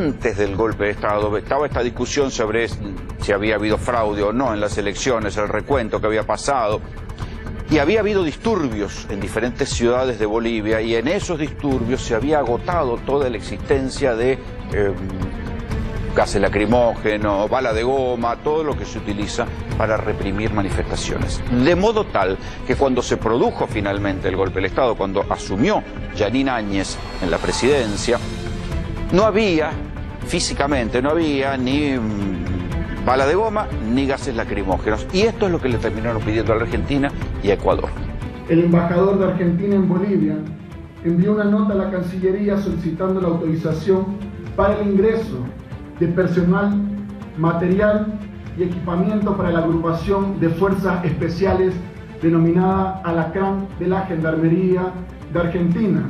antes del golpe de Estado estaba esta discusión sobre si había habido fraude o no en las elecciones, el recuento que había pasado. Y había habido disturbios en diferentes ciudades de Bolivia y en esos disturbios se había agotado toda la existencia de gases lacrimógenos, bala de goma, todo lo que se utiliza para reprimir manifestaciones. De modo tal que cuando se produjo finalmente el golpe del Estado, cuando asumió Jeanine Áñez en la presidencia, no había, físicamente, no había ni bala de goma ni gases lacrimógenos. Y esto es lo que le terminaron pidiendo a la Argentina y a Ecuador. El embajador de Argentina en Bolivia envió una nota a la Cancillería solicitando la autorización para el ingreso de personal, material y equipamiento para la agrupación de fuerzas especiales denominada Alacrán de la Gendarmería de Argentina,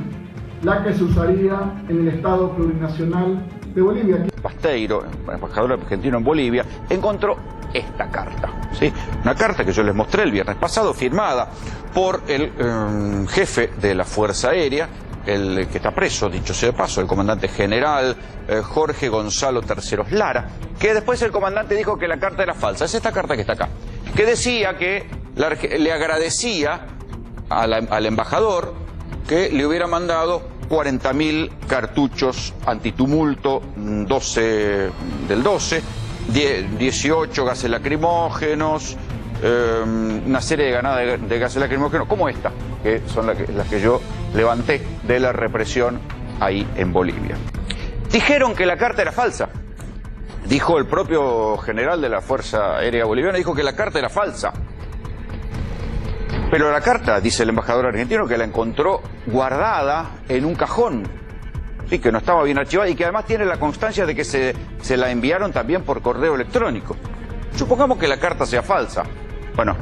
la que se usaría en el Estado Plurinacional de Bolivia. Basteiro, embajador argentino en Bolivia, encontró esta carta, ¿sí? Una carta que yo les mostré el viernes pasado, firmada por el jefe de la Fuerza Aérea, el que está preso, dicho sea de paso, el comandante general Jorge Gonzalo Terceros Lara, que después el comandante dijo que la carta era falsa. Es esta carta que está acá, que decía que le agradecía al embajador que le hubiera mandado 40.000 cartuchos antitumulto 12 del 12, 18 gases lacrimógenos, una serie de granadas de gases lacrimógenos, como esta, que son las que yo levanté de la represión ahí en Bolivia. Dijeron que la carta era falsa. Dijo el propio general de la Fuerza Aérea Boliviana, dijo que la carta era falsa. Pero la carta, dice el embajador argentino, que la encontró guardada en un cajón, sí, que no estaba bien archivada y que además tiene la constancia de que se la enviaron también por correo electrónico. Supongamos que la carta sea falsa. Bueno,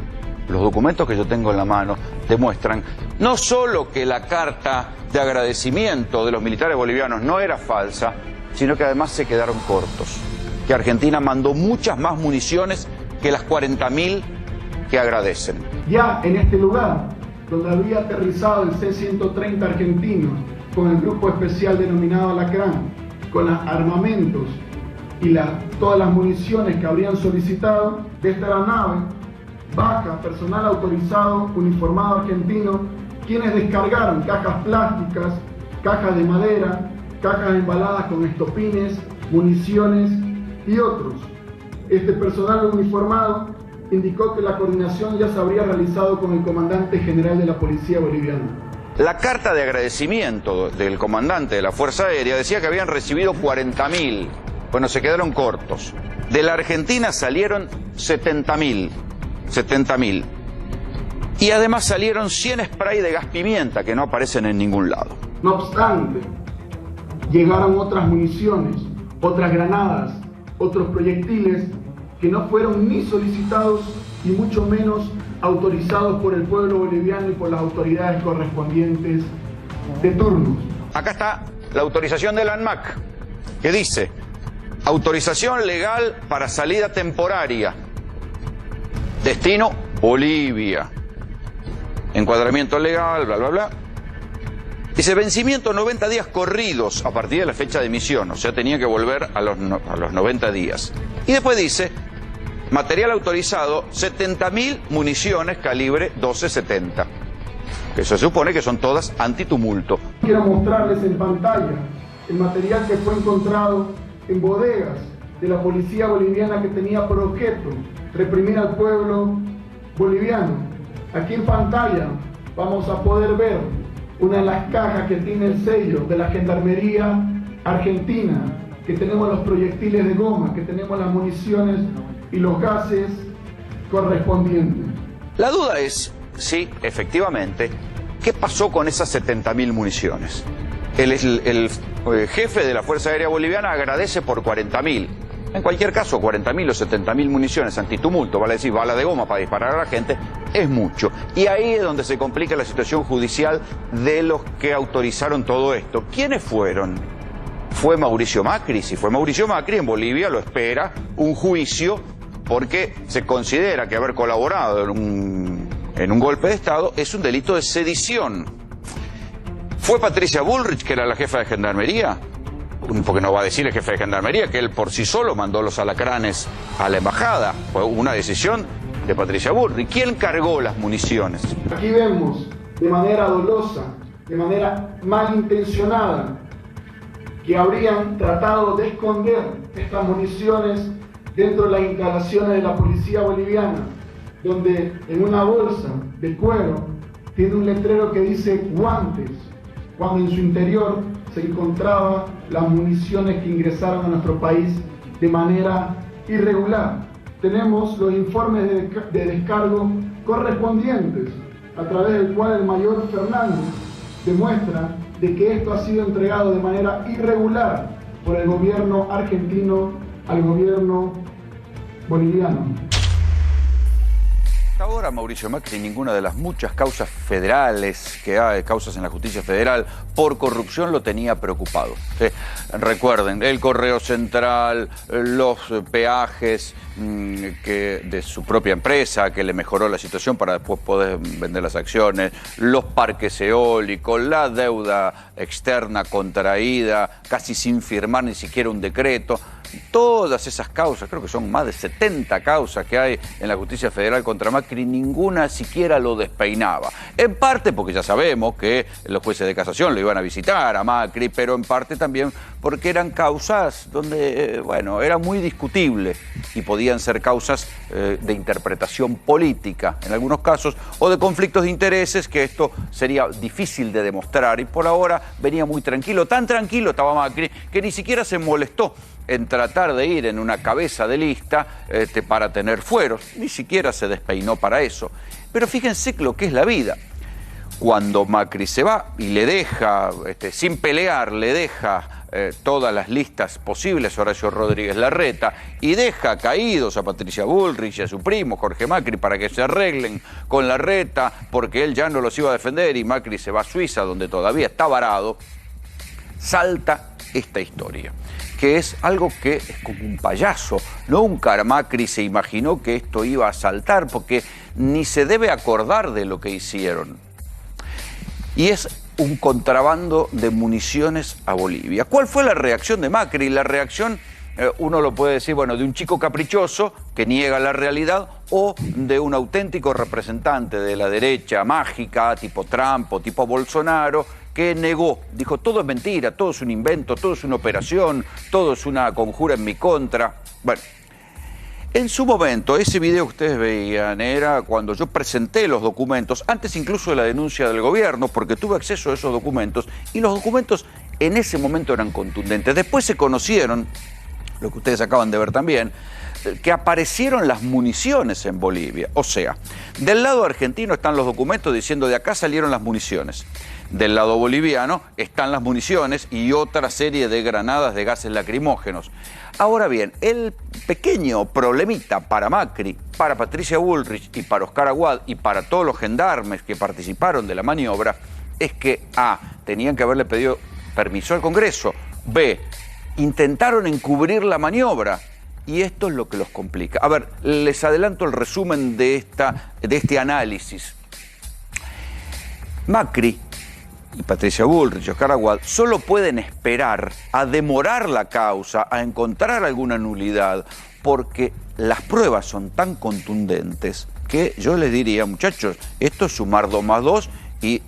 los documentos que yo tengo en la mano demuestran no solo que la carta de agradecimiento de los militares bolivianos no era falsa, sino que además se quedaron cortos. Que Argentina mandó muchas más municiones que las 40.000 que agradecen. Ya en este lugar, donde había aterrizado el C-130 argentino con el grupo especial denominado Alacrán, con los armamentos y todas las municiones que habrían solicitado, de esta aeronave baja personal autorizado uniformado argentino, quienes descargaron cajas plásticas, cajas de madera, cajas embaladas con estopines, municiones y otros. Este personal uniformado indicó que la coordinación ya se habría realizado con el comandante general de la Policía Boliviana. La carta de agradecimiento del comandante de la Fuerza Aérea decía que habían recibido 40.000. Bueno, se quedaron cortos. De la Argentina salieron 70.000. Y además salieron 100 spray de gas pimienta que no aparecen en ningún lado. No obstante, llegaron otras municiones, otras granadas, otros proyectiles que no fueron ni solicitados y mucho menos autorizados por el pueblo boliviano y por las autoridades correspondientes de turno. Acá está la autorización de la ANMAC, que dice: autorización legal para salida temporaria, destino Bolivia, encuadramiento legal, bla, bla, bla. Dice vencimiento 90 días corridos a partir de la fecha de emisión, o sea, tenía que volver a los 90 días. Y después dice, material autorizado, 70.000 municiones calibre 12-70, que se supone que son todas antitumulto. Quiero mostrarles en pantalla el material que fue encontrado en bodegas de la policía boliviana que tenía por objeto reprimir al pueblo boliviano. Aquí en pantalla vamos a poder ver una de las cajas que tiene el sello de la Gendarmería Argentina, que tenemos los proyectiles de goma, que tenemos las municiones y los gases correspondientes. La duda es, sí, efectivamente, ¿qué pasó con esas 70.000 municiones? El jefe de la Fuerza Aérea Boliviana agradece por 40.000. En cualquier caso, 40.000 o 70.000 municiones antitumulto, vale decir, bala de goma para disparar a la gente, es mucho. Y ahí es donde se complica la situación judicial de los que autorizaron todo esto. ¿Quiénes fueron? ¿Fue Mauricio Macri? Si fue Mauricio Macri, en Bolivia lo espera un juicio porque se considera que haber colaborado en un golpe de Estado es un delito de sedición. ¿Fue Patricia Bullrich, que era la jefa de Gendarmería? porque nos va a decir el jefe de Gendarmería que él por sí solo mandó los alacranes a la embajada. Fue una decisión de Patricia Bullrich. ¿Quién cargó las municiones? Aquí vemos de manera dolosa, de manera malintencionada, que habrían tratado de esconder estas municiones dentro de las instalaciones de la policía boliviana, donde en una bolsa de cuero tiene un letrero que dice guantes, cuando en su interior se encontraban las municiones que ingresaron a nuestro país de manera irregular. Tenemos los informes de descargo correspondientes, a través del cual el mayor Fernández demuestra de que esto ha sido entregado de manera irregular por el gobierno argentino al gobierno boliviano. Hasta ahora Mauricio Macri ninguna de las muchas causas federales que hay, causas en la justicia federal por corrupción, lo tenía preocupado. ¿Sí? Recuerden, el Correo Central, los peajes de su propia empresa que le mejoró la situación para después poder vender las acciones, los parques eólicos, la deuda externa contraída, casi sin firmar ni siquiera un decreto. Todas esas causas, creo que son más de 70 causas que hay en la justicia federal contra Macri, ninguna siquiera lo despeinaba. En parte porque ya sabemos que los jueces de casación lo iban a visitar a Macri, pero en parte también porque eran causas donde, bueno, era muy discutible y podían ser causas de interpretación política en algunos casos o de conflictos de intereses, que esto sería difícil de demostrar, y por ahora venía muy tranquilo. Tan tranquilo estaba Macri que ni siquiera se molestó en tratar de ir en una cabeza de lista para tener fueros, ni siquiera se despeinó para eso. Pero fíjense lo que es la vida. Cuando Macri se va y le deja, sin pelear, le deja todas las listas posibles a Horacio Rodríguez Larreta y deja caídos a Patricia Bullrich y a su primo Jorge Macri para que se arreglen con Larreta porque él ya no los iba a defender, y Macri se va a Suiza donde todavía está varado, salta esta historia, que es algo que es como un payaso. Nunca Macri se imaginó que esto iba a saltar, porque ni se debe acordar de lo que hicieron. Y es un contrabando de municiones a Bolivia. ¿Cuál fue la reacción de Macri? La reacción, uno lo puede decir, bueno, de un chico caprichoso que niega la realidad, o de un auténtico representante de la derecha mágica, tipo Trump o tipo Bolsonaro, que negó, dijo todo es mentira, todo es un invento, todo es una operación, todo es una conjura en mi contra. Bueno, en su momento, ese video que ustedes veían era cuando yo presenté los documentos, antes incluso de la denuncia del gobierno, porque tuve acceso a esos documentos, y los documentos en ese momento eran contundentes. Después se conocieron, lo que ustedes acaban de ver también, que aparecieron las municiones en Bolivia. O sea, del lado argentino están los documentos diciendo de acá salieron las municiones. Del lado boliviano están las municiones y otra serie de granadas de gases lacrimógenos. Ahora bien, el pequeño problemita para Macri, para Patricia Bullrich y para Oscar Aguad y para todos los gendarmes que participaron de la maniobra es que A, tenían que haberle pedido permiso al Congreso, B, intentaron encubrir la maniobra, y esto es lo que los complica. A ver, les adelanto el resumen de este análisis. Macri y Patricia Bullrich y Oscar Aguad solo pueden esperar a demorar la causa, a encontrar alguna nulidad, porque las pruebas son tan contundentes que yo les diría, muchachos, esto es sumar 2 más 2 y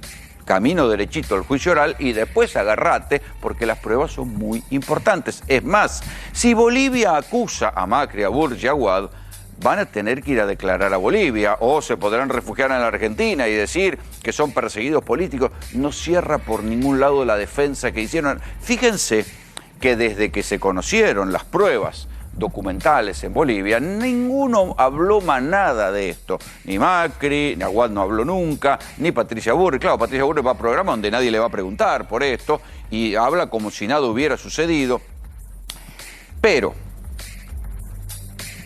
camino derechito al juicio oral, y después agarrate, porque las pruebas son muy importantes. Es más, si Bolivia acusa a Macri, a Bullrich y a Aguad, van a tener que ir a declarar a Bolivia, o se podrán refugiar en la Argentina y decir que son perseguidos políticos. No cierra por ningún lado la defensa que hicieron. Fíjense que desde que se conocieron las pruebas documentales en Bolivia, ninguno habló más nada de esto. Ni Macri, ni Aguad no habló nunca, ni Patricia Bullrich. Claro, Patricia Bullrich va a programa donde nadie le va a preguntar por esto y habla como si nada hubiera sucedido. Pero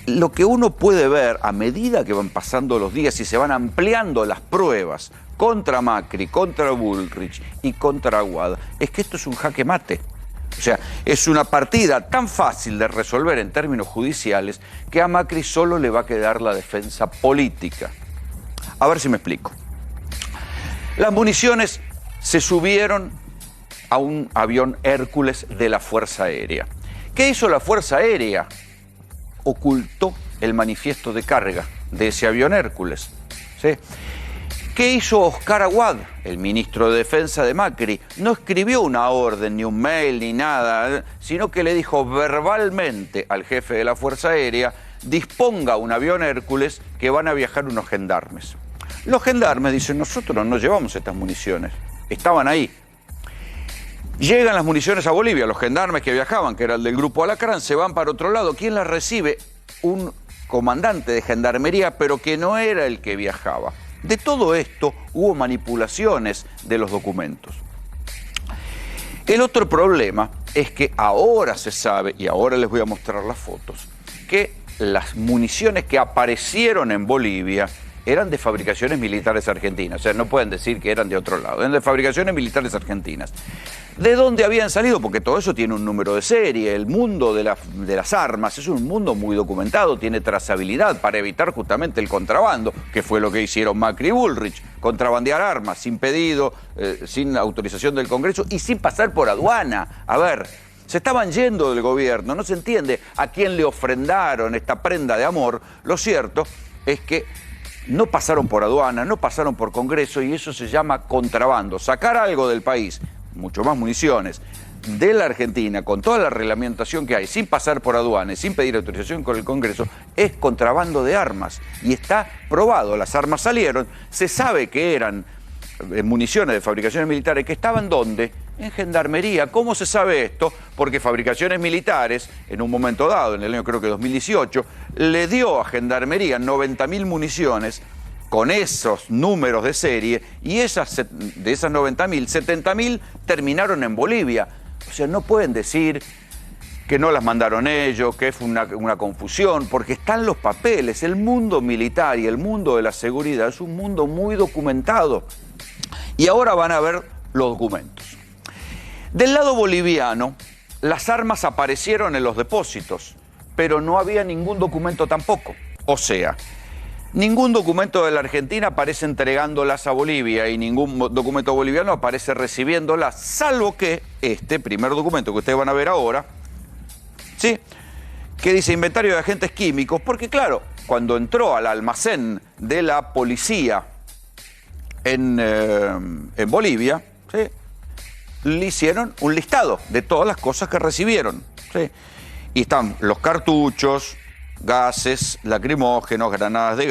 lo que uno puede ver a medida que van pasando los días y se van ampliando las pruebas contra Macri, contra Bullrich y contra Aguad, es que esto es un jaque mate. O sea, es una partida tan fácil de resolver en términos judiciales que a Macri solo le va a quedar la defensa política. A ver si me explico. Las municiones se subieron a un avión Hércules de la Fuerza Aérea. ¿Qué hizo la Fuerza Aérea? Ocultó el manifiesto de carga de ese avión Hércules, ¿sí? ¿Qué hizo Oscar Aguad, el ministro de Defensa de Macri? No escribió una orden, ni un mail, ni nada, sino que le dijo verbalmente al jefe de la Fuerza Aérea: disponga un avión Hércules que van a viajar unos gendarmes. Los gendarmes dicen: nosotros no llevamos estas municiones, estaban ahí. Llegan las municiones a Bolivia, los gendarmes que viajaban, que era el del Grupo Alacrán, se van para otro lado. ¿Quién las recibe? Un comandante de gendarmería, pero que no era el que viajaba. De todo esto hubo manipulaciones de los documentos. El otro problema es que ahora se sabe, y ahora les voy a mostrar las fotos, que las municiones que aparecieron en Bolivia eran de fabricaciones militares argentinas. O sea, no pueden decir que eran de otro lado, eran de fabricaciones militares argentinas. ¿De dónde habían salido? Porque todo eso tiene un número de serie. El mundo de las armas es un mundo muy documentado, tiene trazabilidad para evitar justamente el contrabando, que fue lo que hicieron Macri y Bullrich: contrabandear armas sin pedido, sin autorización del Congreso y sin pasar por aduana. A ver, se estaban yendo del gobierno, no se entiende a quién le ofrendaron esta prenda de amor. Lo cierto es que no pasaron por aduana, no pasaron por Congreso, y eso se llama contrabando. Sacar algo del país, mucho más municiones, de la Argentina, con toda la reglamentación que hay, sin pasar por aduanas, sin pedir autorización con el Congreso, es contrabando de armas. Y está probado, las armas salieron, se sabe que eran municiones de fabricaciones militares, que estaban ¿dónde? En Gendarmería. ¿Cómo se sabe esto? Porque Fabricaciones Militares, en un momento dado, en el año creo que 2018, le dio a Gendarmería 90.000 municiones con esos números de serie, y de esas 90.000, 70.000 terminaron en Bolivia. O sea, no pueden decir que no las mandaron ellos, que fue una confusión, porque están los papeles. El mundo militar y el mundo de la seguridad es un mundo muy documentado. Y ahora van a ver los documentos. Del lado boliviano, las armas aparecieron en los depósitos, pero no había ningún documento tampoco. O sea, ningún documento de la Argentina aparece entregándolas a Bolivia y ningún documento boliviano aparece recibiéndolas, salvo que este primer documento que ustedes van a ver ahora, ¿sí?, que dice inventario de agentes químicos, porque claro, cuando entró al almacén de la policía en Bolivia, ¿sí?, le hicieron un listado de todas las cosas que recibieron, ¿sí? Y están los cartuchos, gases lacrimógenos, granadas de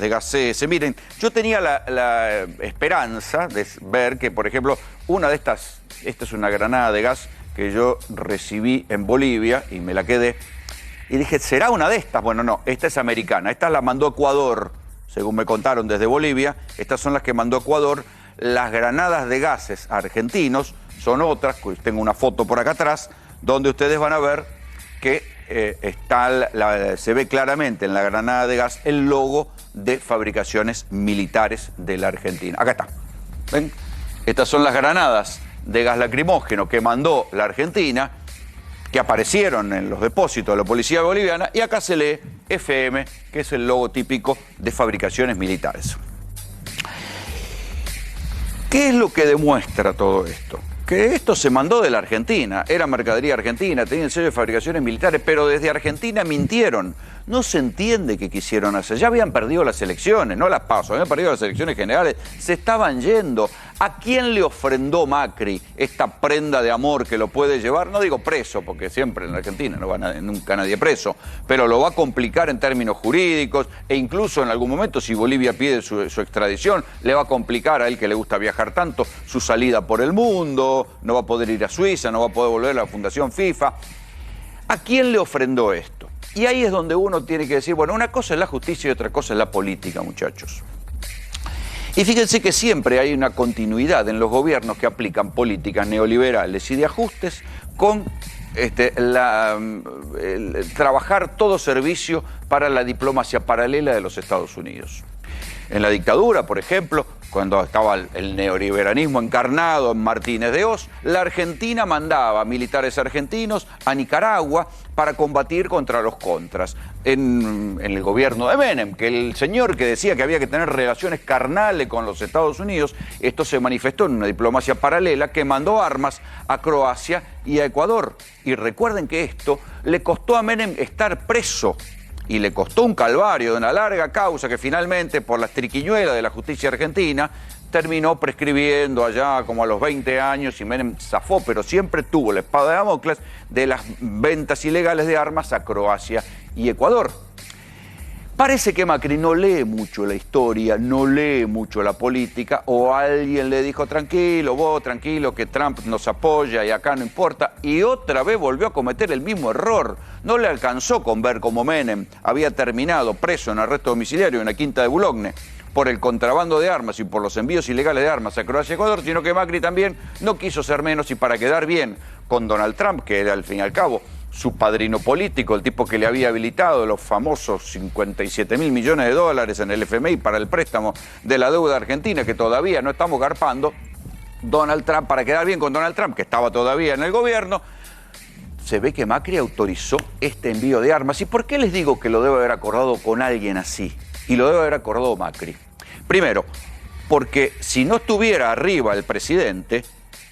gas CS. Miren, yo tenía la esperanza de ver que, por ejemplo, una de estas, esta es una granada de gas que yo recibí en Bolivia y me la quedé. Y dije, ¿será una de estas? Bueno, no, esta es americana. Esta la mandó Ecuador, según me contaron desde Bolivia. Estas son las que mandó Ecuador. Las granadas de gases argentinos son otras, tengo una foto por acá atrás, donde ustedes van a ver que se ve claramente en la granada de gas el logo de Fabricaciones Militares de la Argentina. Acá está. ¿Ven? Estas son las granadas de gas lacrimógeno que mandó la Argentina, que aparecieron en los depósitos de la policía boliviana, y acá se lee FM, que es el logo típico de Fabricaciones Militares. ¿Qué es lo que demuestra todo esto? Que esto se mandó de la Argentina, era mercadería argentina, tenía el sello de Fabricaciones Militares, pero desde Argentina mintieron. No se entiende qué quisieron hacer. Ya habían perdido las elecciones, no las PASO, habían perdido las elecciones generales, se estaban yendo. ¿A quién le ofrendó Macri esta prenda de amor que lo puede llevar? No digo preso, porque siempre en Argentina no va nunca nadie preso, pero lo va a complicar en términos jurídicos, e incluso en algún momento, si Bolivia pide su extradición, le va a complicar a él, que le gusta viajar tanto, su salida por el mundo, no va a poder ir a Suiza, no va a poder volver a la Fundación FIFA. ¿A quién le ofrendó esto? Y ahí es donde uno tiene que decir, bueno, una cosa es la justicia y otra cosa es la política, muchachos. Y fíjense que siempre hay una continuidad en los gobiernos que aplican políticas neoliberales y de ajustes con trabajar todo servicio para la diplomacia paralela de los Estados Unidos. En la dictadura, por ejemplo, cuando estaba el neoliberalismo encarnado en Martínez de Hoz, la Argentina mandaba militares argentinos a Nicaragua para combatir contra los contras. En el gobierno de Menem, que el señor que decía que había que tener relaciones carnales con los Estados Unidos, esto se manifestó en una diplomacia paralela que mandó armas a Croacia y a Ecuador. Y recuerden que esto le costó a Menem estar preso. Y le costó un calvario de una larga causa que finalmente, por las triquiñuelas de la justicia argentina, terminó prescribiendo allá como a los 20 años y Menem zafó, pero siempre tuvo la espada de Damocles de las ventas ilegales de armas a Croacia y Ecuador. Parece que Macri no lee mucho la historia, no lee mucho la política, o alguien le dijo, tranquilo, vos tranquilo, que Trump nos apoya y acá no importa, y otra vez volvió a cometer el mismo error. No le alcanzó con ver cómo Menem había terminado preso en arresto domiciliario en la Quinta de Boulogne por el contrabando de armas y por los envíos ilegales de armas a Croacia y Ecuador, sino que Macri también no quiso ser menos y para quedar bien con Donald Trump, que era al fin y al cabo su padrino político, el tipo que le había habilitado los famosos 57.000 millones de dólares en el FMI para el préstamo de la deuda argentina, que todavía no estamos garpando, Donald Trump, para quedar bien con Donald Trump, que estaba todavía en el gobierno, se ve que Macri autorizó este envío de armas. ¿Y por qué les digo que lo debe haber acordado con alguien así? Y lo debe haber acordado Macri. Primero, porque si no estuviera arriba el presidente,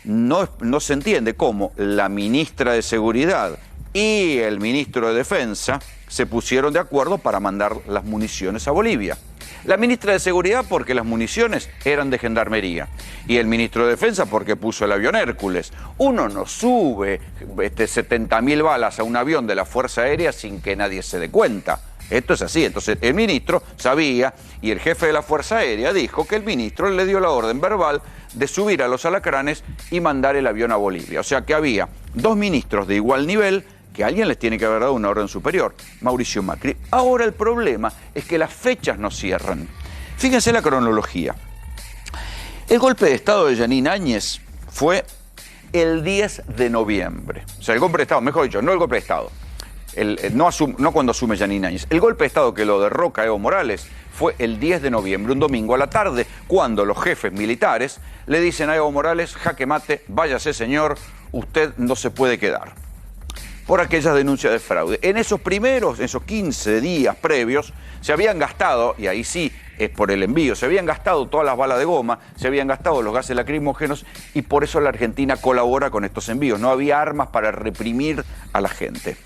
no se entiende cómo la ministra de Seguridad y el ministro de Defensa se pusieron de acuerdo para mandar las municiones a Bolivia. La ministra de Seguridad porque las municiones eran de Gendarmería y el ministro de Defensa porque puso el avión Hércules. Uno no sube 70.000 balas a un avión de la Fuerza Aérea sin que nadie se dé cuenta. Esto es así. Entonces el ministro sabía y el jefe de la Fuerza Aérea dijo que el ministro le dio la orden verbal de subir a los alacranes y mandar el avión a Bolivia. O sea que había dos ministros de igual nivel que alguien les tiene que haber dado una orden superior, Mauricio Macri. Ahora el problema es que las fechas no cierran. Fíjense la cronología. El golpe de Estado de Jeanine Áñez fue el 10 de noviembre. O sea, el golpe de Estado, mejor dicho, no el golpe de Estado. No cuando asume Jeanine Áñez. El golpe de Estado que lo derroca Evo Morales fue el 10 de noviembre, un domingo a la tarde, cuando los jefes militares le dicen a Evo Morales, jaque mate, váyase señor, usted no se puede quedar, por aquellas denuncias de fraude. En esos 15 días previos, se habían gastado, y ahí sí es por el envío, se habían gastado todas las balas de goma, se habían gastado los gases lacrimógenos, y por eso la Argentina colabora con estos envíos. No había armas para reprimir a la gente.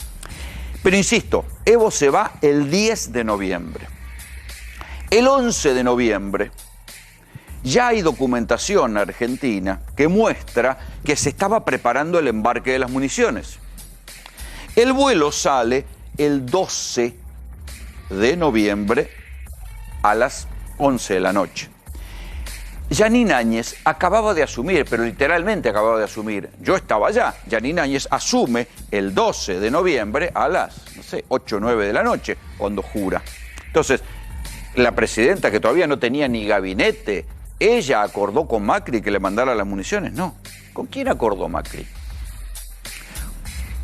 Pero insisto, Evo se va el 10 de noviembre. El 11 de noviembre ya hay documentación argentina que muestra que se estaba preparando el embarque de las municiones. El vuelo sale el 12 de noviembre a las 11 de la noche. Jeanine Áñez acababa de asumir, pero literalmente acababa de asumir. Yo estaba allá. Jeanine Áñez asume el 12 de noviembre a las, 8 o 9 de la noche, cuando jura. Entonces, la presidenta, que todavía no tenía ni gabinete, ella acordó con Macri que le mandara las municiones. No. ¿Con quién acordó Macri?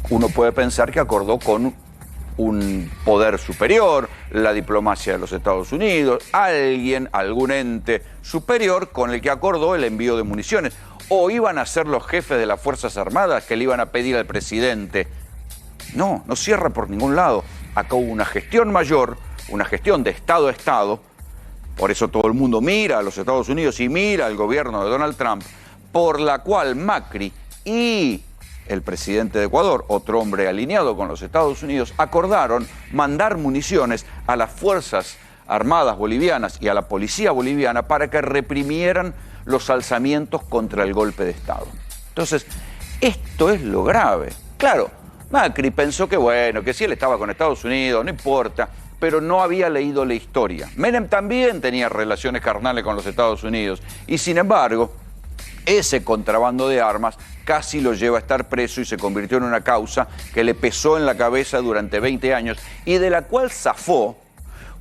Uno puede pensar que acordó con un poder superior, la diplomacia de los Estados Unidos, algún ente superior con el que acordó el envío de municiones. O iban a ser los jefes de las Fuerzas Armadas que le iban a pedir al presidente. No cierra por ningún lado. Acá hubo una gestión mayor, una gestión de Estado a Estado. Por eso todo el mundo mira a los Estados Unidos y mira al gobierno de Donald Trump, por la cual Macri y el presidente de Ecuador, otro hombre alineado con los Estados Unidos, acordaron mandar municiones a las Fuerzas Armadas bolivianas y a la policía boliviana para que reprimieran los alzamientos contra el golpe de Estado. Entonces, esto es lo grave. Claro, Macri pensó que si él estaba con Estados Unidos, no importa, pero no había leído la historia. Menem también tenía relaciones carnales con los Estados Unidos y, sin embargo, ese contrabando de armas casi lo lleva a estar preso y se convirtió en una causa que le pesó en la cabeza durante 20 años y de la cual zafó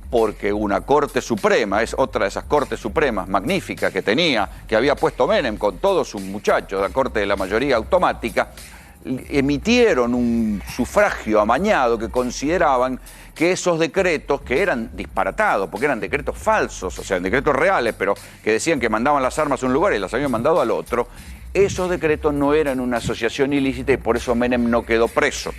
porque una Corte Suprema, es otra de esas Cortes Supremas magníficas que había puesto Menem con todos sus muchachos, la Corte de la Mayoría Automática, emitieron un sufragio amañado que consideraban que esos decretos, que eran disparatados, porque eran decretos falsos, o sea, decretos reales, pero que decían que mandaban las armas a un lugar y las habían mandado al otro, esos decretos no eran una asociación ilícita y por eso Menem no quedó preso.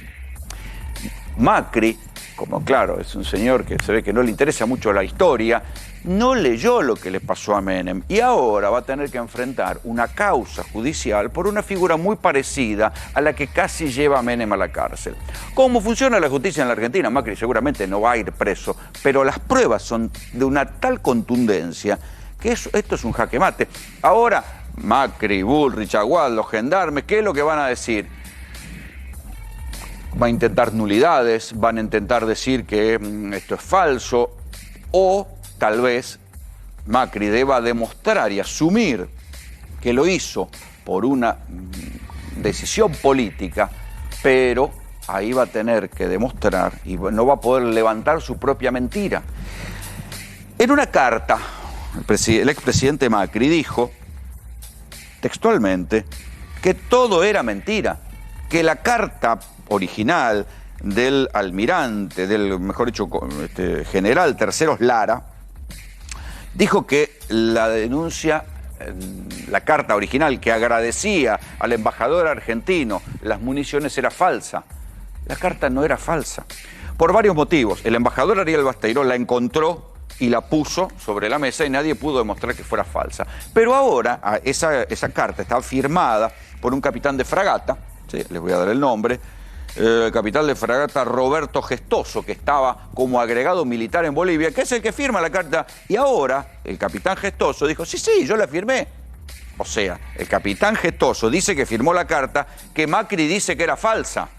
Macri, como claro, es un señor que se ve que no le interesa mucho la historia, no leyó lo que le pasó a Menem y ahora va a tener que enfrentar una causa judicial por una figura muy parecida a la que casi lleva a Menem a la cárcel. ¿Cómo funciona la justicia en la Argentina? Macri seguramente no va a ir preso, pero las pruebas son de una tal contundencia que esto es un jaque mate. Ahora, Macri, Bullrich, Aguad, los gendarmes, ¿qué es lo que van a decir? Van a intentar nulidades, van a intentar decir que esto es falso, o tal vez Macri deba demostrar y asumir que lo hizo por una decisión política, pero ahí va a tener que demostrar y no va a poder levantar su propia mentira. En una carta, el expresidente Macri dijo textualmente que todo era mentira, que la carta original del almirante, mejor dicho, general Terceros Lara, dijo que la denuncia, la carta original que agradecía al embajador argentino las municiones era falsa. La carta no era falsa, por varios motivos. El embajador Ariel Basteiro la encontró y la puso sobre la mesa y nadie pudo demostrar que fuera falsa. Pero ahora esa carta estaba firmada por un capitán de fragata, sí, les voy a dar el nombre, el capitán de fragata Roberto Gestoso, que estaba como agregado militar en Bolivia, que es el que firma la carta. Y ahora el capitán Gestoso dijo, sí, yo la firmé. O sea, el capitán Gestoso dice que firmó la carta que Macri dice que era falsa.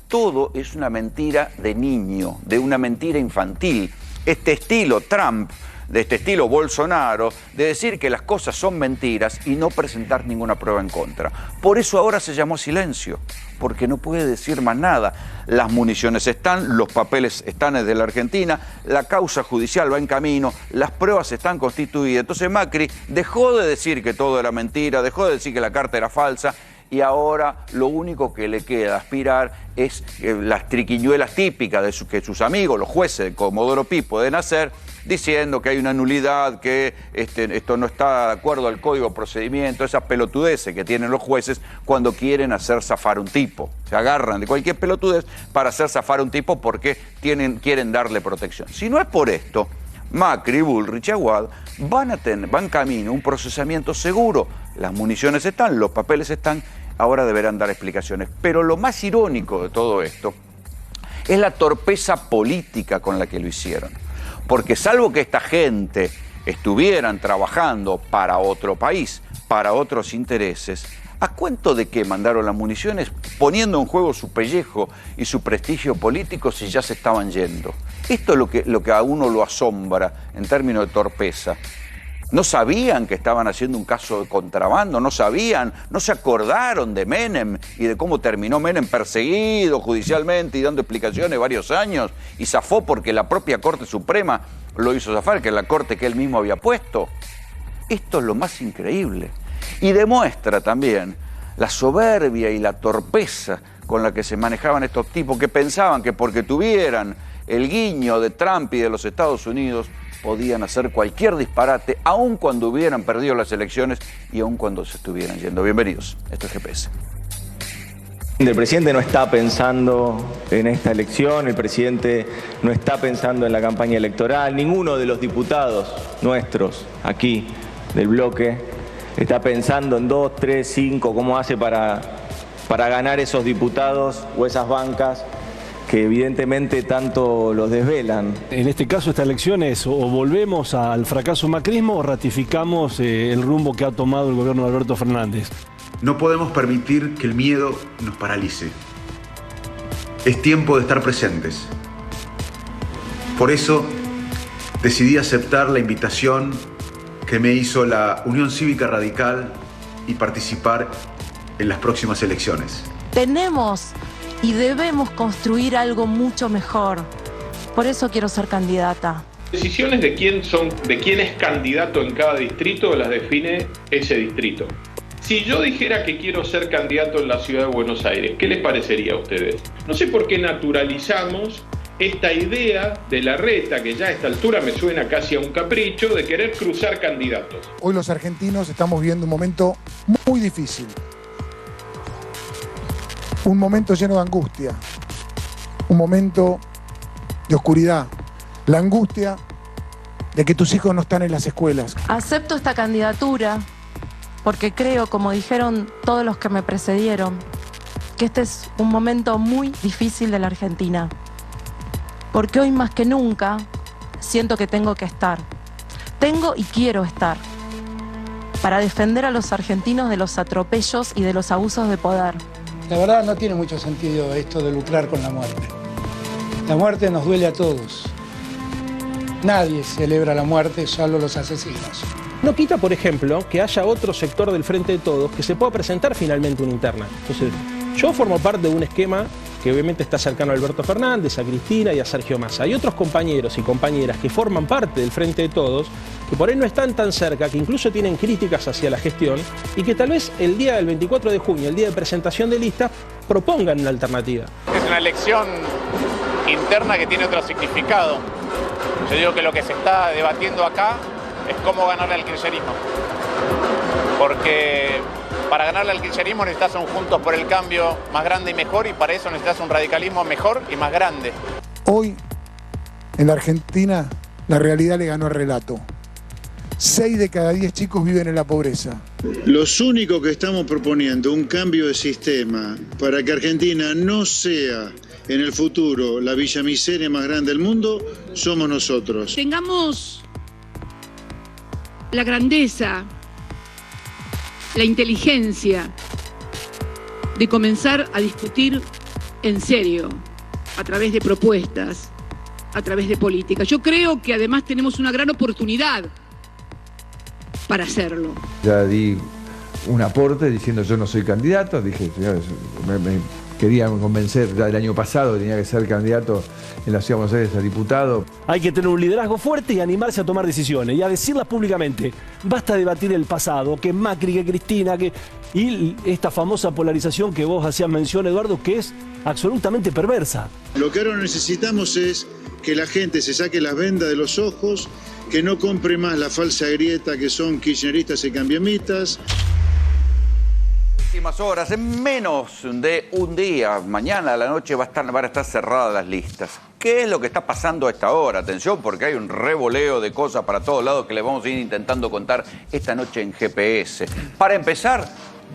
Todo es una mentira de niño, de una mentira infantil. Este estilo Trump, de este estilo Bolsonaro, de decir que las cosas son mentiras y no presentar ninguna prueba en contra. Por eso ahora se llamó silencio, porque no puede decir más nada. Las municiones están, los papeles están desde la Argentina, la causa judicial va en camino, las pruebas están constituidas. Entonces Macri dejó de decir que todo era mentira, dejó de decir que la carta era falsa, y ahora lo único que le queda aspirar es las triquiñuelas típicas de que sus amigos, los jueces de Comodoro Pi, pueden hacer, diciendo que hay una nulidad, que esto no está de acuerdo al código de procedimiento, esas pelotudeces que tienen los jueces cuando quieren hacer zafar un tipo. Se agarran de cualquier pelotudez para hacer zafar un tipo porque quieren darle protección. Si no es por esto, Macri, Bullrich y Aguad van camino a un procesamiento seguro. Las municiones están, los papeles están, ahora deberán dar explicaciones. Pero lo más irónico de todo esto es la torpeza política con la que lo hicieron. Porque salvo que esta gente estuvieran trabajando para otro país, para otros intereses, ¿a cuento de qué mandaron las municiones poniendo en juego su pellejo y su prestigio político si ya se estaban yendo? Esto es lo que a uno lo asombra en términos de torpeza. ¿No sabían que estaban haciendo un caso de contrabando? ¿No sabían? ¿No se acordaron de Menem y de cómo terminó Menem perseguido judicialmente y dando explicaciones varios años? Y zafó porque la propia Corte Suprema lo hizo zafar, que es la corte que él mismo había puesto. Esto es lo más increíble. Y demuestra también la soberbia y la torpeza con la que se manejaban estos tipos que pensaban que porque tuvieran el guiño de Trump y de los Estados Unidos podían hacer cualquier disparate, aun cuando hubieran perdido las elecciones y aun cuando se estuvieran yendo. Bienvenidos, esto es GPS. El presidente no está pensando en esta elección, el presidente no está pensando en la campaña electoral, ninguno de los diputados nuestros aquí del bloque está pensando en 2, 3, 5, cómo hace para ganar esos diputados o esas bancas que evidentemente tanto los desvelan. En este caso, esta elección es o volvemos al fracaso macrismo o ratificamos el rumbo que ha tomado el gobierno de Alberto Fernández. No podemos permitir que el miedo nos paralice. Es tiempo de estar presentes. Por eso decidí aceptar la invitación que me hizo la Unión Cívica Radical y participar en las próximas elecciones. Tenemos y debemos construir algo mucho mejor. Por eso quiero ser candidata. Decisiones de quién es candidato en cada distrito las define ese distrito. Si yo dijera que quiero ser candidato en la ciudad de Buenos Aires, ¿qué les parecería a ustedes? No sé por qué naturalizamos esta idea de Larreta, que ya a esta altura me suena casi a un capricho, de querer cruzar candidatos. Hoy los argentinos estamos viviendo un momento muy difícil. Un momento lleno de angustia. Un momento de oscuridad. La angustia de que tus hijos no están en las escuelas. Acepto esta candidatura porque creo, como dijeron todos los que me precedieron, que este es un momento muy difícil de la Argentina. Porque hoy más que nunca siento que tengo que estar. Tengo y quiero estar para defender a los argentinos de los atropellos y de los abusos de poder. La verdad no tiene mucho sentido esto de lucrar con la muerte. La muerte nos duele a todos. Nadie celebra la muerte, solo los asesinos. No quita, por ejemplo, que haya otro sector del Frente de Todos que se pueda presentar finalmente una interna. Entonces, yo formo parte de un esquema que obviamente está cercano a Alberto Fernández, a Cristina y a Sergio Massa. Hay otros compañeros y compañeras que forman parte del Frente de Todos, que por ahí no están tan cerca, que incluso tienen críticas hacia la gestión y que tal vez el día del 24 de junio, el día de presentación de listas, propongan una alternativa. Es una elección interna que tiene otro significado. Yo digo que lo que se está debatiendo acá es cómo ganarle al kirchnerismo. Porque para ganarle al kirchnerismo necesitas un Juntos por el Cambio más grande y mejor, y para eso necesitas un radicalismo mejor y más grande. Hoy, en la Argentina, la realidad le ganó al relato. 6 de cada 10 chicos viven en la pobreza. Los únicos que estamos proponiendo un cambio de sistema para que Argentina no sea en el futuro la villa miseria más grande del mundo somos nosotros. Tengamos la grandeza, la inteligencia de comenzar a discutir en serio, a través de propuestas, a través de política. Yo creo que además tenemos una gran oportunidad para hacerlo. Ya di un aporte diciendo yo no soy candidato, dije, señores, me querían convencer ya el año pasado que tenía que ser candidato en la Ciudad de Buenos Aires a diputado. Hay que tener un liderazgo fuerte y animarse a tomar decisiones y a decirlas públicamente. Basta debatir el pasado, que Macri, que Cristina, y esta famosa polarización que vos hacías mención, Eduardo, que es absolutamente perversa. Lo que ahora necesitamos es que la gente se saque las vendas de los ojos, que no compre más la falsa grieta que son kirchneristas y cambiamistas. Últimas horas, en menos de un día, mañana a la noche van a estar cerradas las listas. ¿Qué es lo que está pasando a esta hora? Atención, porque hay un revoleo de cosas para todos lados que les vamos a ir intentando contar esta noche en GPS. Para empezar,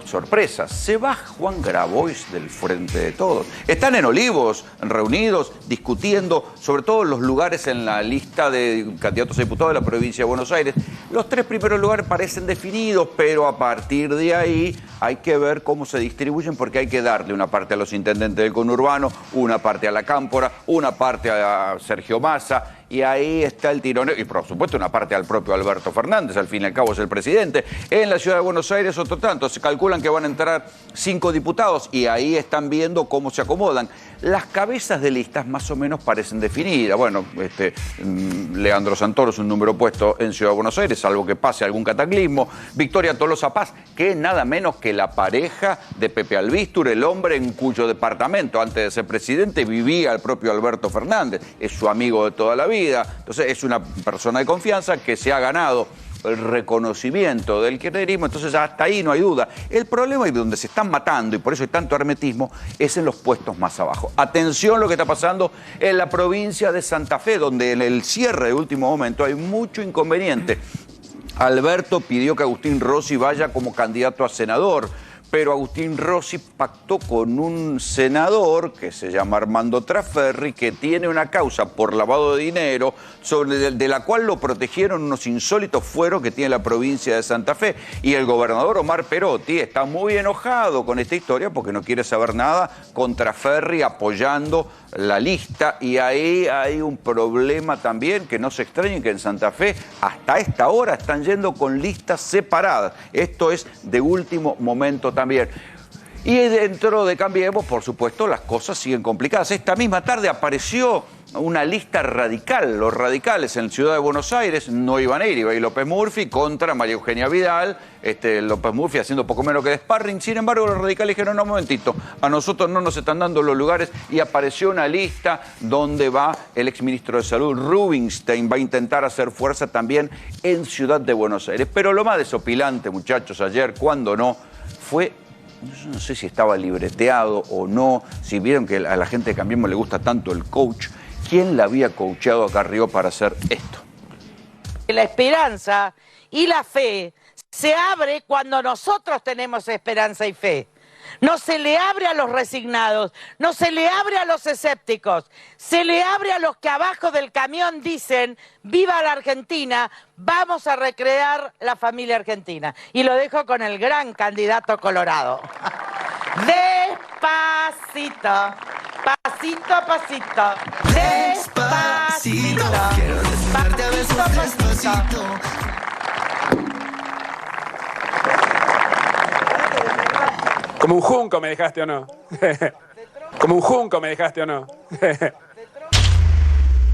sorpresa, se va Juan Grabois del Frente de Todos. Están en Olivos, reunidos, discutiendo sobre todo los lugares en la lista de candidatos a diputados de la provincia de Buenos Aires. Los 3 primeros lugares parecen definidos, pero a partir de ahí hay que ver cómo se distribuyen, porque hay que darle una parte a los intendentes del conurbano, una parte a la Cámpora, una parte a Sergio Massa. Y ahí está el tironeo, y por supuesto una parte al propio Alberto Fernández, al fin y al cabo es el presidente. En la ciudad de Buenos Aires otro tanto, se calculan que van a entrar 5 diputados y ahí están viendo cómo se acomodan. Las cabezas de listas más o menos parecen definidas. Bueno, Leandro Santoro es un número puesto en Ciudad de Buenos Aires, salvo que pase algún cataclismo. Victoria Tolosa Paz, que es nada menos que la pareja de Pepe Albístur, el hombre en cuyo departamento, antes de ser presidente, vivía el propio Alberto Fernández. Es su amigo de toda la vida. Entonces es una persona de confianza que se ha ganado el reconocimiento del kirchnerismo, entonces hasta ahí no hay duda. El problema y donde se están matando, y por eso hay tanto hermetismo, es en los puestos más abajo. Atención lo que está pasando en la provincia de Santa Fe, donde en el cierre de último momento hay mucho inconveniente. Alberto pidió que Agustín Rossi vaya como candidato a senador, pero Agustín Rossi pactó con un senador que se llama Armando Traferri, que tiene una causa por lavado de dinero, de la cual lo protegieron unos insólitos fueros que tiene la provincia de Santa Fe. Y el gobernador Omar Perotti está muy enojado con esta historia porque no quiere saber nada con Traferri apoyando la lista. Y ahí hay un problema también, que no se extrañen que en Santa Fe hasta esta hora están yendo con listas separadas. Esto es de último momento también. Y dentro de Cambiemos, por supuesto, las cosas siguen complicadas. Esta misma tarde apareció una lista radical. Los radicales en Ciudad de Buenos Aires no iban a ir, iba a ir López Murphy contra María Eugenia Vidal, López Murphy haciendo poco menos que de sparring. Sin embargo, los radicales dijeron, no, un momentito, a nosotros no nos están dando los lugares, y apareció una lista donde va el exministro de Salud, Rubinstein, va a intentar hacer fuerza también en Ciudad de Buenos Aires. Pero lo más desopilante, muchachos, ayer, cuando no, fue... No sé si estaba libreteado o no, si vieron que a la gente de Cambiemos le gusta tanto el coach. ¿Quién la había coacheado a Carrió para hacer esto? La esperanza y la fe se abre cuando nosotros tenemos esperanza y fe. No se le abre a los resignados, no se le abre a los escépticos, se le abre a los que abajo del camión dicen, viva la Argentina, vamos a recrear la familia argentina. Y lo dejo con el gran candidato colorado. Despacito, pasito a pasito, despacito, pasito a pasito. Como un junco me dejaste o no. Como un junco me dejaste o no.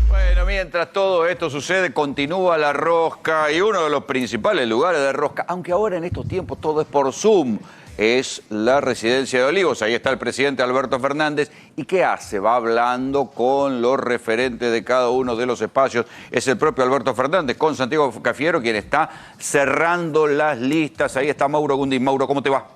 Bueno, mientras todo esto sucede, continúa la rosca, y uno de los principales lugares de rosca, aunque ahora en estos tiempos todo es por Zoom, es la residencia de Olivos. Ahí está el presidente Alberto Fernández. ¿Y qué hace? Va hablando con los referentes de cada uno de los espacios. Es el propio Alberto Fernández con Santiago Cafiero quien está cerrando las listas. Ahí está Mauro Gundín. Mauro, ¿cómo te va?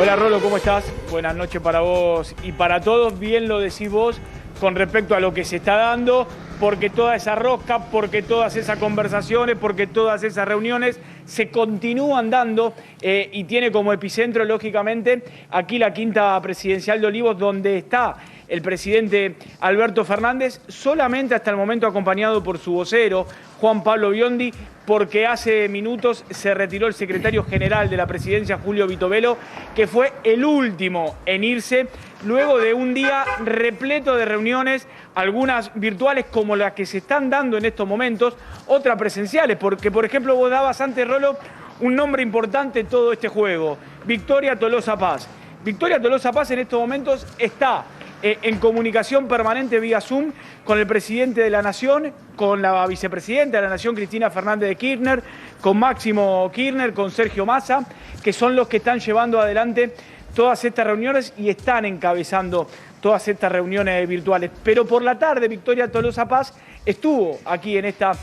Hola Rolo, ¿cómo estás? Buenas noches para vos y para todos. Bien lo decís vos con respecto a lo que se está dando, porque toda esa rosca, porque todas esas conversaciones, porque todas esas reuniones se continúan dando y tiene como epicentro, lógicamente, aquí la quinta presidencial de Olivos, donde está el presidente Alberto Fernández, solamente hasta el momento acompañado por su vocero, Juan Pablo Biondi, porque hace minutos se retiró el secretario general de la presidencia, Julio Vitovelo, que fue el último en irse, luego de un día repleto de reuniones, algunas virtuales como las que se están dando en estos momentos, otras presenciales, porque, por ejemplo, vos dabas antes, Rolo, un nombre importante en todo este juego, Victoria Tolosa Paz. Victoria Tolosa Paz en estos momentos está en comunicación permanente vía Zoom con el presidente de la Nación, con la vicepresidenta de la Nación, Cristina Fernández de Kirchner, con Máximo Kirchner, con Sergio Massa, que son los que están llevando adelante todas estas reuniones y están encabezando todas estas reuniones virtuales. Pero por la tarde, Victoria Tolosa Paz estuvo aquí en esta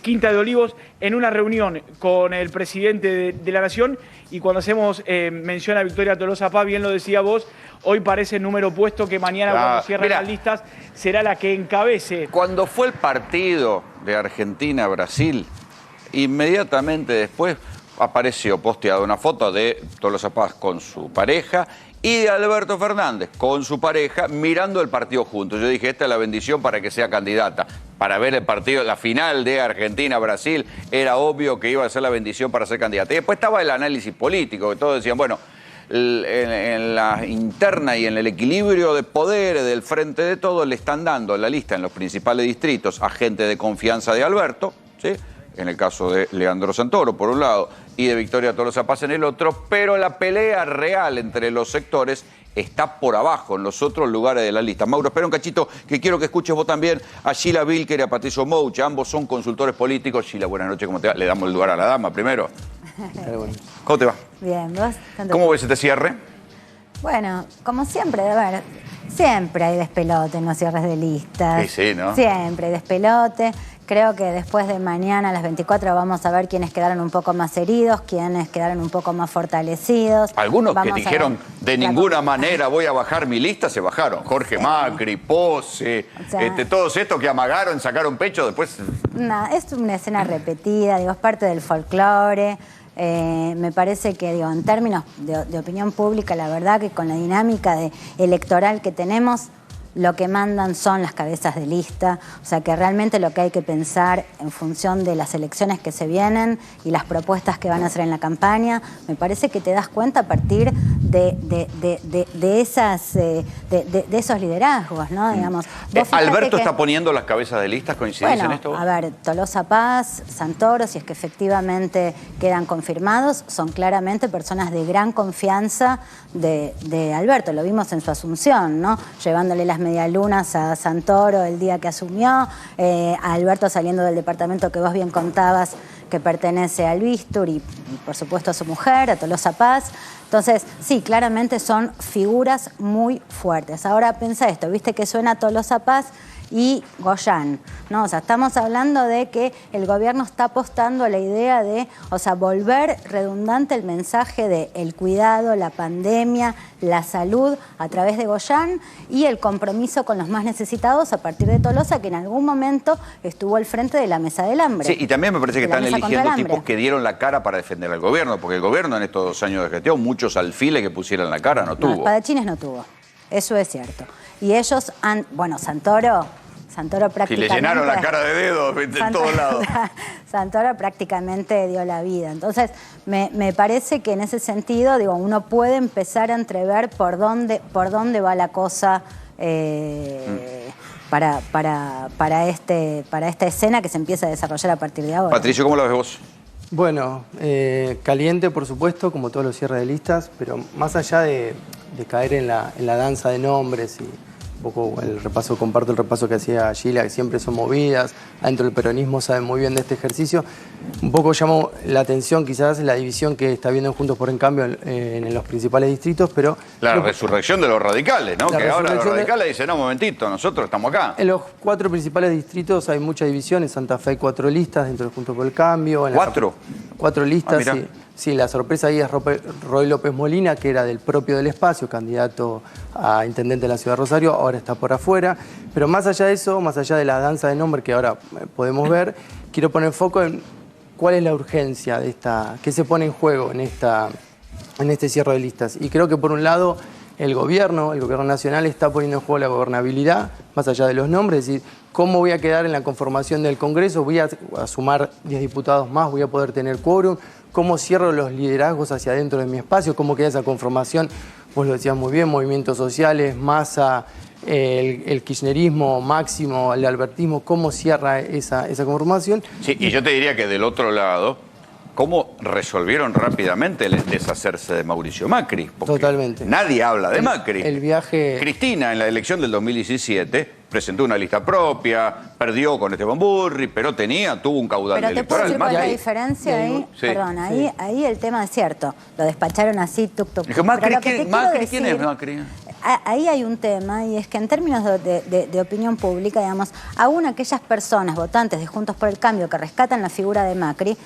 Quinta de Olivos en una reunión con el presidente de la Nación, y cuando hacemos mención a Victoria Tolosa Paz, bien lo decía vos, hoy parece el número puesto que mañana cuando cierren las listas será la que encabece. Cuando fue el partido de Argentina-Brasil, inmediatamente después apareció posteada una foto de Tolosa Paz con su pareja y de Alberto Fernández con su pareja mirando el partido juntos. Yo dije, esta es la bendición para que sea candidata. Para ver el partido, la final de Argentina-Brasil, era obvio que iba a ser la bendición para ser candidata. Y después estaba el análisis político, que todos decían, bueno, en la interna y en el equilibrio de poderes del Frente de Todos le están dando la lista en los principales distritos a gente de confianza de Alberto, ¿sí? En el caso de Leandro Santoro, por un lado, y de Victoria Tolosa Paz en el otro, pero la pelea real entre los sectores está por abajo, en los otros lugares de la lista. Mauro, espera un cachito, que quiero que escuches vos también a Sheila Vilker y a Patricio Moucha. Ambos son consultores políticos. Sheila, buenas noches, ¿cómo te va? Le damos el lugar a la dama primero. ¿Cómo te va? Bien, ¿vos? ¿Cómo ves este cierre? Bueno, como siempre, a ver, siempre hay despelote en los cierres de listas. Sí, sí, ¿no? Siempre hay despelote. Creo que después de mañana a las 24 vamos a ver quiénes quedaron un poco más heridos, quiénes quedaron un poco más fortalecidos. Algunos que dijeron, de ninguna manera voy a bajar mi lista, se bajaron. Jorge Macri, Pose, O sea, todos estos que amagaron, sacaron pecho, después... No, es una escena repetida, digo, es parte del folclore. Me parece que, digo, en términos de opinión pública, la verdad que con la dinámica electoral que tenemos, lo que mandan son las cabezas de lista, o sea que realmente lo que hay que pensar en función de las elecciones que se vienen y las propuestas que van a hacer en la campaña, me parece que te das cuenta a partir de esos liderazgos, ¿no? Digamos, ¿Alberto está poniendo las cabezas de listas? ¿Coincidís en esto? A ver, Tolosa Paz, Santoro, si es que efectivamente quedan confirmados, son claramente personas de gran confianza de Alberto. Lo vimos en su asunción, ¿no? Llevándole las medialunas a Santoro el día que asumió, a Alberto saliendo del departamento que vos bien contabas que pertenece al Bistur y por supuesto a su mujer, a Tolosa Paz. Entonces, sí, claramente son figuras muy fuertes. Ahora pensá esto, viste que suena Tolosa Paz y Goyán, ¿no? O sea, estamos hablando de que el gobierno está apostando a la idea de, o sea, volver redundante el mensaje de el cuidado, la pandemia, la salud a través de Goyán y el compromiso con los más necesitados a partir de Tolosa, que en algún momento estuvo al frente de la mesa del hambre. Sí, y también me parece que están eligiendo tipos que dieron la cara para defender al gobierno, porque el gobierno en estos 2 años de gestión, muchos alfiles que pusieran la cara no tuvo. Espadachines no tuvo, eso es cierto. Y ellos han, bueno, Santoro prácticamente... Si le llenaron la cara de dedos en todos lados. Santoro prácticamente dio la vida. Entonces, me parece que en ese sentido, digo, uno puede empezar a entrever por dónde va la cosa para esta escena que se empieza a desarrollar a partir de ahora. Patricio, ¿cómo lo ves vos? Bueno, caliente por supuesto, como todos los cierres de listas, pero más allá de caer en la danza de nombres y un poco el repaso, comparto el repaso que hacía Gila, que siempre son movidas, adentro del peronismo saben muy bien de este ejercicio. Un poco llamó la atención quizás la división que está viendo en Juntos por el Cambio en los principales distritos, pero... La resurrección de los radicales, ¿no? Que ahora los radicales dicen, no, un momentito, nosotros estamos acá. En los 4 principales distritos hay mucha división, en Santa Fe hay 4 listas dentro de Juntos por el Cambio. ¿4? 4 listas, sí. Sí, la sorpresa ahí es Roy López Molina, que era del propio del espacio, candidato a intendente de la ciudad de Rosario, ahora está por afuera. Pero más allá de eso, más allá de la danza de nombre que ahora podemos ver, quiero poner foco en cuál es la urgencia de esta, qué se pone en juego en este cierre de listas. Y creo que por un lado el gobierno nacional está poniendo en juego la gobernabilidad, más allá de los nombres, es decir, cómo voy a quedar en la conformación del Congreso, voy a sumar 10 diputados más, voy a poder tener quórum, cómo cierro los liderazgos hacia adentro de mi espacio, cómo queda esa conformación, vos lo decías muy bien, movimientos sociales, Massa, el kirchnerismo máximo, el albertismo, cómo cierra esa conformación. Sí, y yo te diría que del otro lado, cómo resolvieron rápidamente el deshacerse de Mauricio Macri. Totalmente. Nadie habla de Macri. El viaje... Cristina, en la elección del 2017, presentó una lista propia, perdió con Esteban Burri, pero tuvo un caudal electoral. Pero te puedo decir cuál es la diferencia ahí. Sí. Perdón, ahí el tema es cierto. Lo despacharon así, tuc. Macri, ¿quién es Macri? Ahí hay un tema, y es que en términos de opinión pública, digamos, aún aquellas personas votantes de Juntos por el Cambio que rescatan la figura de Macri,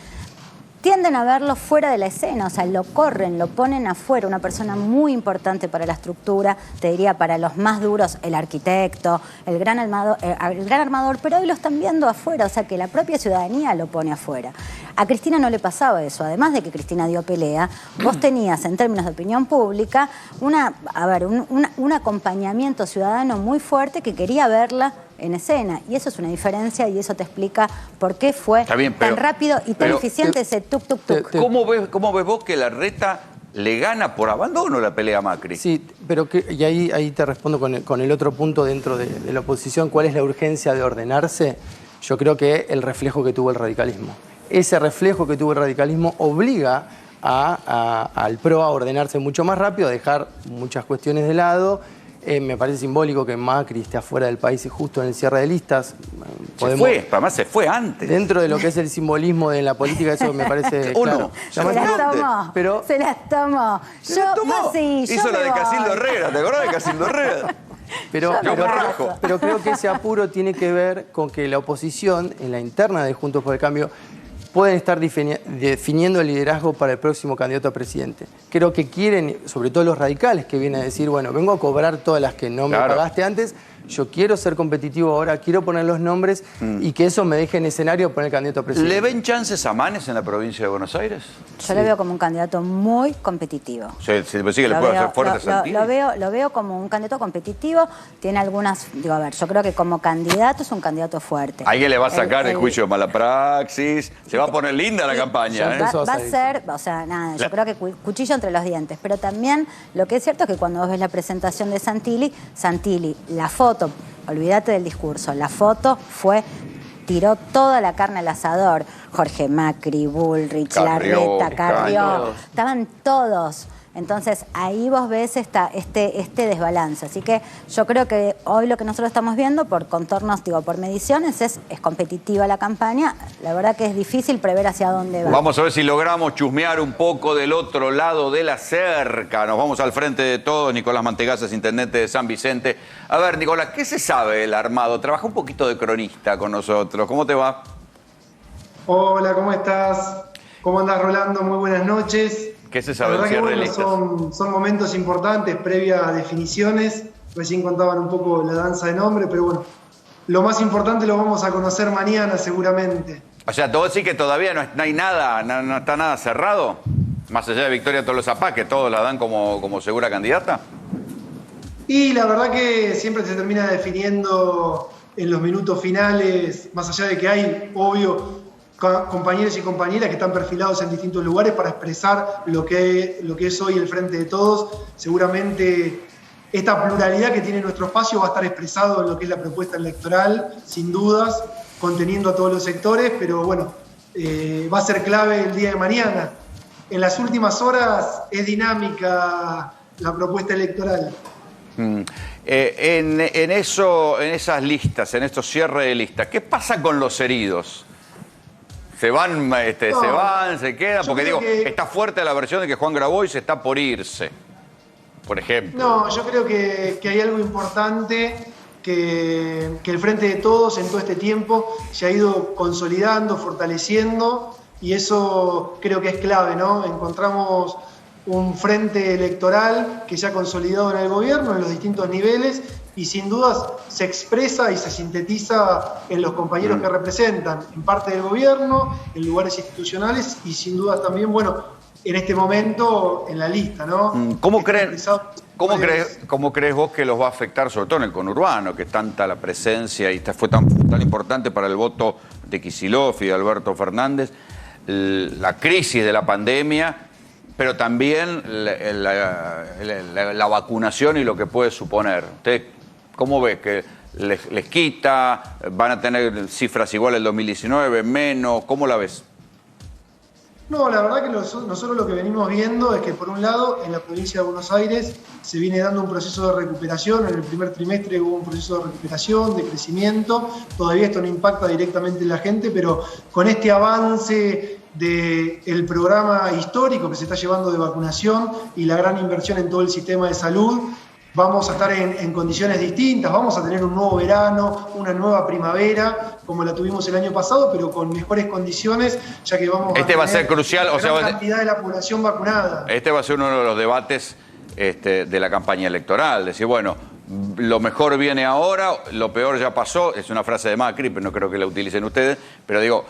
tienden a verlo fuera de la escena, o sea, lo corren, lo ponen afuera, una persona muy importante para la estructura, te diría para los más duros, el arquitecto, el gran armador, pero hoy lo están viendo afuera, o sea, que la propia ciudadanía lo pone afuera. A Cristina no le pasaba eso, además de que Cristina dio pelea, vos tenías en términos de opinión pública un acompañamiento ciudadano muy fuerte que quería verla en escena, y eso es una diferencia y eso te explica por qué fue tan rápido y tan eficiente ese tuk. ¿Cómo ves vos que Larreta le gana por abandono la pelea a Macri? Sí, pero y ahí te respondo con el otro punto dentro de la oposición, ¿cuál es la urgencia de ordenarse? Yo creo que el reflejo que tuvo el radicalismo. Ese reflejo que tuvo el radicalismo obliga al PRO a ordenarse mucho más rápido, a dejar muchas cuestiones de lado. Me parece simbólico que Macri esté afuera del país y justo en el cierre de listas. Además se fue antes. Dentro de lo que es el simbolismo de la política, eso me parece claro. Se las tomó. Hizo la de Casildo Herrera, ¿te acordás de Casildo Herrera? Pero creo que ese apuro tiene que ver con que la oposición, en la interna de Juntos por el Cambio, pueden estar definiendo el liderazgo para el próximo candidato a presidente. Creo que quieren, sobre todo los radicales, que vienen a decir, bueno, vengo a cobrar todas las que no me pagaste antes, yo quiero ser competitivo ahora, quiero poner los nombres y que eso me deje en escenario poner candidato a presidente. ¿Le ven chances a Manes en la provincia de Buenos Aires? Yo lo veo como un candidato muy competitivo. Sí, sí que le puede hacer fuerte a Santilli. Lo veo como un candidato competitivo. Tiene algunas, digo, a ver, yo creo que como candidato es un candidato fuerte. Alguien le va a sacar el juicio de mala praxis. Se va a poner linda la campaña. Va a ser, o sea, nada, yo creo que cuchillo entre los dientes. Pero también lo que es cierto es que cuando vos ves la presentación de Santilli, la foto, olvídate del discurso, la foto tiró toda la carne al asador. Jorge Macri, Bullrich, Larreta, Carrió, estaban todos. Entonces ahí vos ves este desbalance. Así que yo creo que hoy lo que nosotros estamos viendo por contornos, por mediciones, es competitiva la campaña. La verdad que es difícil prever hacia dónde va. Vamos a ver si logramos chusmear un poco del otro lado de la cerca. Nos vamos al frente de todos. Nicolás Mantegazza es intendente de San Vicente. A ver, Nicolás, ¿qué se sabe del armado? Trabaja un poquito de cronista con nosotros. ¿Cómo te va? Hola, ¿cómo estás? ¿Cómo andás, Rolando? Muy buenas noches. ¿Qué se sabe del cierre de listas? Son momentos importantes, previa a definiciones. Recién contaban un poco la danza de nombre, pero bueno, lo más importante lo vamos a conocer mañana seguramente. O sea, todo sí que todavía no hay nada, no está nada cerrado, más allá de Victoria Tolosa Paz, que todos la dan como segura candidata. Y la verdad que siempre se termina definiendo en los minutos finales, más allá de que hay, obvio, compañeros y compañeras que están perfilados en distintos lugares para expresar lo que es hoy el Frente de Todos. Seguramente esta pluralidad que tiene nuestro espacio va a estar expresado en lo que es la propuesta electoral, sin dudas, conteniendo a todos los sectores, pero bueno, va a ser clave el día de mañana. En las últimas horas es dinámica la propuesta electoral. En esas listas, en estos cierres de listas, ¿qué pasa con los heridos? ¿Se van, se quedan? Porque digo, está fuerte la versión de que Juan Grabois está por irse, por ejemplo. No, yo creo que hay algo importante, que el Frente de Todos en todo este tiempo se ha ido consolidando, fortaleciendo, y eso creo que es clave, ¿no? Encontramos un frente electoral que se ha consolidado en el gobierno, en los distintos niveles, y sin dudas se expresa y se sintetiza en los compañeros que representan, en parte del gobierno, en lugares institucionales y sin dudas también, bueno, en este momento en la lista, ¿no? ¿Cómo crees vos que los va a afectar, sobre todo en el conurbano, que es tanta la presencia y fue tan importante para el voto de Kicillof y de Alberto Fernández, la crisis de la pandemia, pero también la vacunación y lo que puede suponer? ¿Usted cómo ves que les quita? ¿Van a tener cifras iguales el 2019, menos? ¿Cómo la ves? No, la verdad que nosotros lo que venimos viendo es que, por un lado, en la provincia de Buenos Aires se viene dando un proceso de recuperación. En el primer trimestre hubo un proceso de recuperación, de crecimiento. Todavía esto no impacta directamente en la gente, pero con este avance del programa histórico que se está llevando de vacunación y la gran inversión en todo el sistema de salud, vamos a estar en condiciones distintas, vamos a tener un nuevo verano, una nueva primavera, como la tuvimos el año pasado, pero con mejores condiciones, ya que vamos a tener va a ser crucial, gran cantidad de la población vacunada. Este va a ser uno de los debates de la campaña electoral, decir, bueno, lo mejor viene ahora, lo peor ya pasó, es una frase de Macri, pero no creo que la utilicen ustedes, pero digo,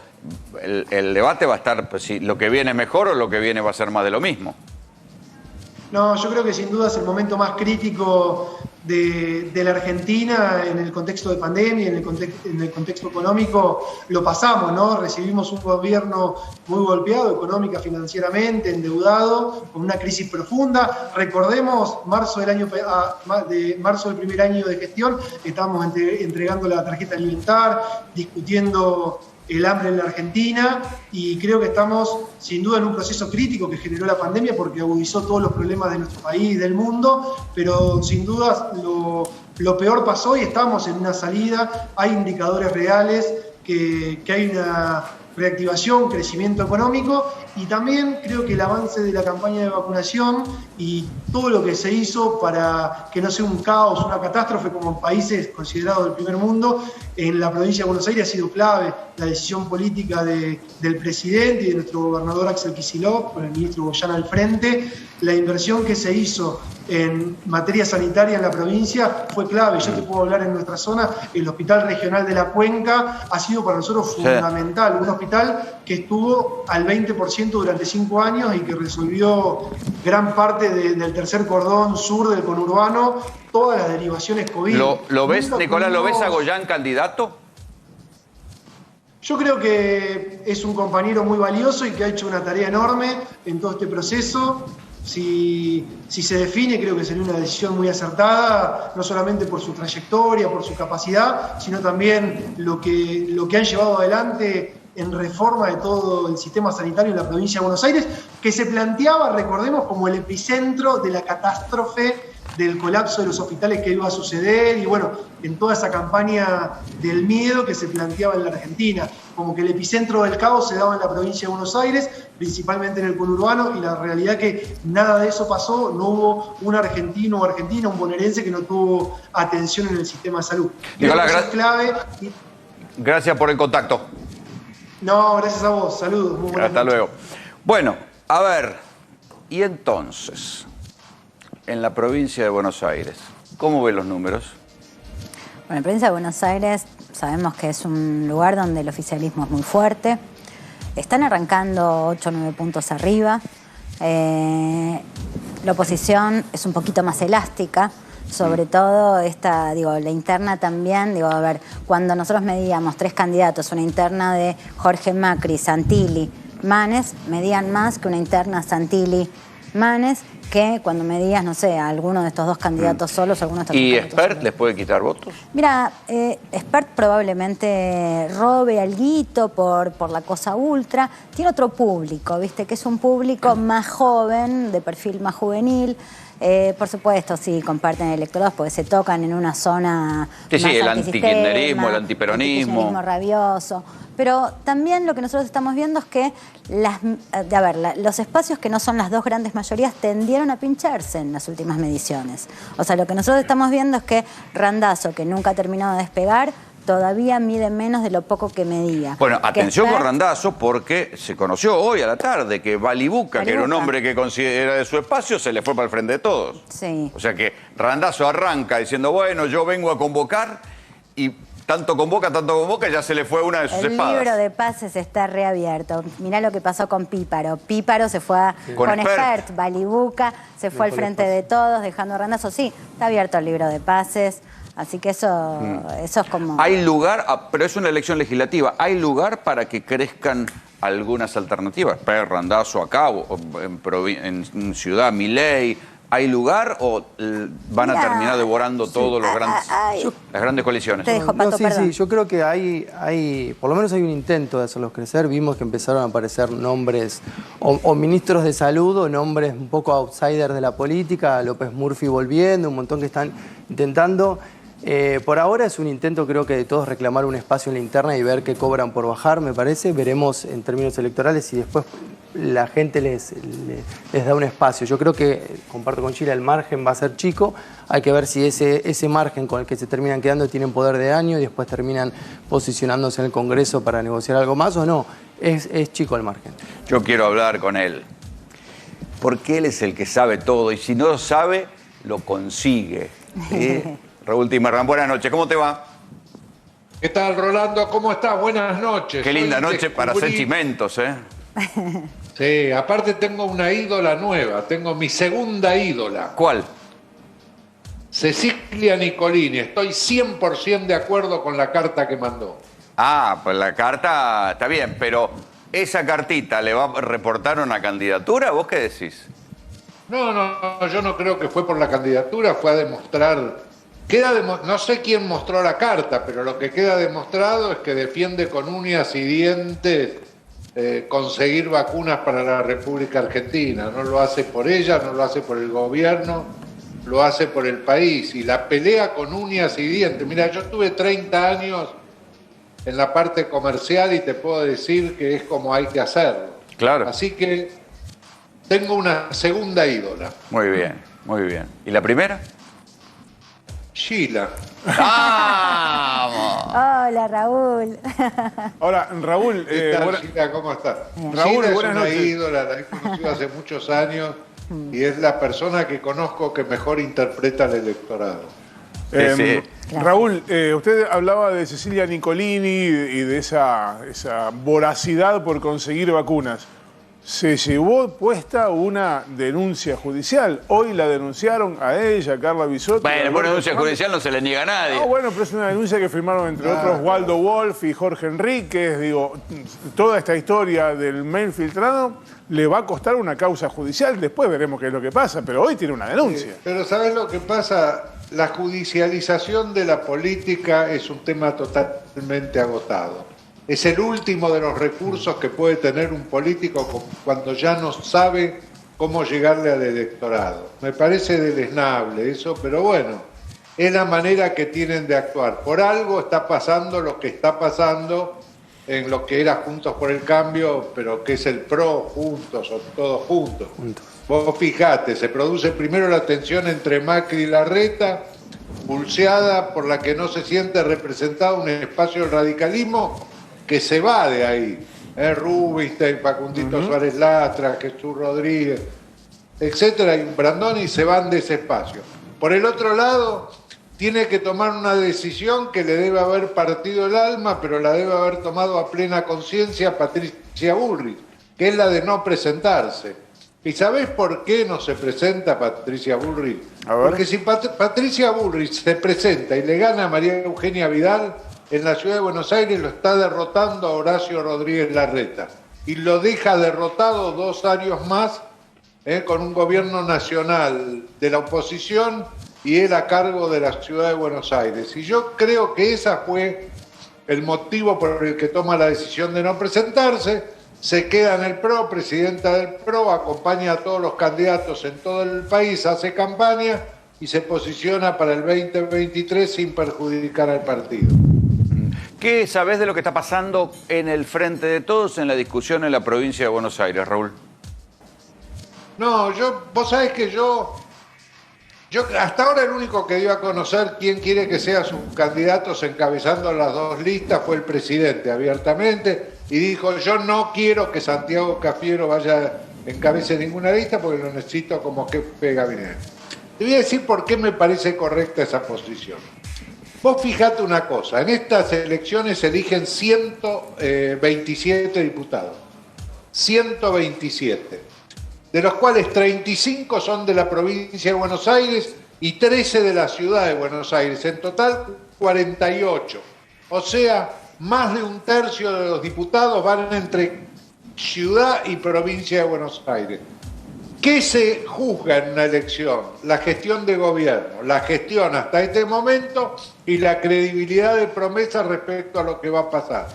el debate va a estar, pues, si lo que viene es mejor o lo que viene va a ser más de lo mismo. No, yo creo que sin duda es el momento más crítico de la Argentina en el contexto de pandemia, en el contexto económico, lo pasamos, ¿no? Recibimos un gobierno muy golpeado económica, financieramente, endeudado, con una crisis profunda. Recordemos, marzo del primer año de gestión, estábamos entregando la tarjeta alimentar, discutiendo el hambre en la Argentina, y creo que estamos sin duda en un proceso crítico que generó la pandemia porque agudizó todos los problemas de nuestro país y del mundo, pero sin duda lo peor pasó y estamos en una salida. Hay indicadores reales que hay reactivación, crecimiento económico, y también creo que el avance de la campaña de vacunación y todo lo que se hizo para que no sea un caos, una catástrofe como en países considerados del primer mundo, en la provincia de Buenos Aires ha sido clave. La decisión política del presidente y de nuestro gobernador Axel Kicillof, con el ministro Goyan al frente, la inversión que se hizo en materia sanitaria en la provincia fue clave. Yo te puedo hablar en nuestra zona, el Hospital Regional de la Cuenca ha sido para nosotros fundamental, un hospital que estuvo al 20% durante 5 años y que resolvió gran parte del tercer cordón sur del conurbano, todas las derivaciones COVID. ¿Lo ves, Nicolás, lo ves a Goyan candidato? Yo creo que es un compañero muy valioso y que ha hecho una tarea enorme en todo este proceso. Si se define, creo que sería una decisión muy acertada, no solamente por su trayectoria, por su capacidad, sino también lo que han llevado adelante en reforma de todo el sistema sanitario en la provincia de Buenos Aires, que se planteaba, recordemos, como el epicentro de la catástrofe del colapso de los hospitales que iba a suceder, y bueno, en toda esa campaña del miedo que se planteaba en la Argentina, como que el epicentro del caos se daba en la provincia de Buenos Aires, principalmente en el conurbano, y la realidad que nada de eso pasó, no hubo un argentino o argentina, un bonaerense que no tuvo atención en el sistema de salud. Nicolás, eso es clave. Gracias por el contacto. No, gracias a vos, saludos. Muy buenas Hasta noches. luego. Bueno, a ver, y entonces, en la provincia de Buenos Aires, ¿cómo ven los números? Bueno, en la provincia de Buenos Aires sabemos que es un lugar donde el oficialismo es muy fuerte. Están arrancando 8 o 9 puntos arriba. La oposición es un poquito más elástica. Sobre todo la interna también, a ver, cuando nosotros medíamos 3 candidatos, una interna de Jorge Macri, Santilli, Manes, medían más que una interna Santilli, Manes, que cuando medías, no sé, a alguno de estos 2 candidatos solos, alguno de estos ¿Y candidatos Espert solos. les puede quitar votos? Mira, Espert probablemente robe alguito por la cosa ultra. Tiene otro público, ¿viste? Que es un público más joven, de perfil más juvenil. Por supuesto, sí, comparten electorados porque se tocan en una zona Sí, más el antisistema, antikirchnerismo, el antiperonismo. antikirchnerismo rabioso. Pero también lo que nosotros estamos viendo es que los espacios que no son las 2 grandes mayorías tendieron a pincharse en las últimas mediciones. O sea, lo que nosotros estamos viendo es que Randazzo, que nunca ha terminado de despegar, todavía mide menos de lo poco que medía. Bueno, atención con Espert- Randazzo, porque se conoció hoy a la tarde que Balibuca, que era un hombre que considera de su espacio, se le fue para el frente de todos. Sí. O sea que Randazzo arranca diciendo, bueno, yo vengo a convocar, y tanto convoca, ya se le fue una de sus El espadas. libro de pases está reabierto. Mirá lo que pasó con Píparo. Píparo se fue Con con Espert. Espert, Balibuca, se fue al frente de todos, dejando a Randazzo. Sí, está abierto el libro de pases. Así que eso es como... Hay lugar, pero es una elección legislativa, ¿hay lugar para que crezcan algunas alternativas? Randazzo acá, o en Ciudad, Milei, ¿hay lugar o van a terminar devorando todos los las grandes coaliciones? Sí, yo creo que hay, por lo menos hay un intento de hacerlos crecer. Vimos que empezaron a aparecer nombres o ministros de salud o nombres un poco outsiders de la política, López Murphy volviendo, un montón que están intentando. Por ahora es un intento, creo que de todos, reclamar un espacio en la interna y ver qué cobran por bajar, me parece. Veremos en términos electorales si después la gente les da un espacio. Yo creo que, comparto con Chile, el margen va a ser chico. Hay que ver si ese margen con el que se terminan quedando tienen poder de año y después terminan posicionándose en el Congreso para negociar algo más o no. Es chico el margen. Yo quiero hablar con él, porque él es el que sabe todo y si no lo sabe, lo consigue. Raúl Timerman, buenas noches, ¿cómo te va? ¿Qué tal, Rolando? ¿Cómo estás? Buenas noches. Qué linda noche para hacer chimentos, ¿eh? Sí, aparte tengo una ídola nueva, tengo mi segunda ídola. ¿Cuál? Cecilia Nicolini, estoy 100% de acuerdo con la carta que mandó. Ah, pues la carta está bien, pero ¿esa cartita le va a reportar una candidatura? ¿Vos qué decís? No, yo no creo que fue por la candidatura, fue a demostrar... no sé quién mostró la carta, pero lo que queda demostrado es que defiende con uñas y dientes conseguir vacunas para la República Argentina. No lo hace por ella, no lo hace por el gobierno, lo hace por el país. Y la pelea con uñas y dientes. Mira, yo estuve 30 años en la parte comercial y te puedo decir que es como hay que hacerlo. Claro. Así que tengo una segunda ídola. Muy bien, muy bien. ¿Y la primera? Sheila. ¡Vamos! Hola, Raúl. Hola, Raúl. ¿Qué tal, Sheila? ¿Cómo estás? Raúl, Sheila es buenas una noches. ídola, la he conocido hace muchos años y es la persona que conozco que mejor interpreta el electorado. Raúl, usted hablaba de Cecilia Nicolini y de esa voracidad por conseguir vacunas. Se llevó puesta una denuncia judicial. Hoy la denunciaron a ella, Carla Bisotti. Bueno, por denuncia judicial no se le niega a nadie. No, bueno, pero es una denuncia que firmaron entre otros Waldo Wolf y Jorge Enríquez. Digo, toda esta historia del mail filtrado le va a costar una causa judicial. Después veremos qué es lo que pasa, pero hoy tiene una denuncia. Pero ¿sabes lo que pasa? La judicialización de la política es un tema totalmente agotado. Es el último de los recursos que puede tener un político cuando ya no sabe cómo llegarle al electorado. Me parece deleznable eso, pero bueno, es la manera que tienen de actuar. Por algo está pasando lo que está pasando en lo que era Juntos por el Cambio, pero que es el PRO juntos o todos juntos. Vos fijate, se produce primero la tensión entre Macri y Larreta, pulseada por la que no se siente representado un espacio del radicalismo que se va de ahí. Rubinstein, Facundito Suárez Lastra, Jesús Rodríguez, etcétera, y Brandoni se van de ese espacio. Por el otro lado, tiene que tomar una decisión que le debe haber partido el alma, pero la debe haber tomado a plena conciencia Patricia Bullrich, que es la de no presentarse. ¿Y sabés por qué no se presenta Patricia Bullrich? Porque si Patricia Bullrich se presenta y le gana a María Eugenia Vidal, en la ciudad de Buenos Aires lo está derrotando a Horacio Rodríguez Larreta. Y lo deja derrotado 2 años más, con un gobierno nacional de la oposición y él a cargo de la ciudad de Buenos Aires. Y yo creo que ese fue el motivo por el que toma la decisión de no presentarse. Se queda en el PRO, presidenta del PRO, acompaña a todos los candidatos en todo el país, hace campaña y se posiciona para el 2023 sin perjudicar al partido. ¿Qué sabés de lo que está pasando en el Frente de Todos en la discusión en la provincia de Buenos Aires, Raúl? No, vos sabés que yo hasta ahora el único que dio a conocer quién quiere que sea sus candidatos encabezando las 2 listas fue el presidente abiertamente y dijo: yo no quiero que Santiago Cafiero encabece ninguna lista porque lo necesito como jefe de gabinete. Te voy a decir por qué me parece correcta esa posición. Vos fijate una cosa, en estas elecciones se eligen 127 diputados, 127, de los cuales 35 son de la provincia de Buenos Aires y 13 de la ciudad de Buenos Aires, en total 48. O sea, más de 1/3 de los diputados van entre ciudad y provincia de Buenos Aires. ¿Qué se juzga en una elección? La gestión de gobierno, la gestión hasta este momento y la credibilidad de promesas respecto a lo que va a pasar.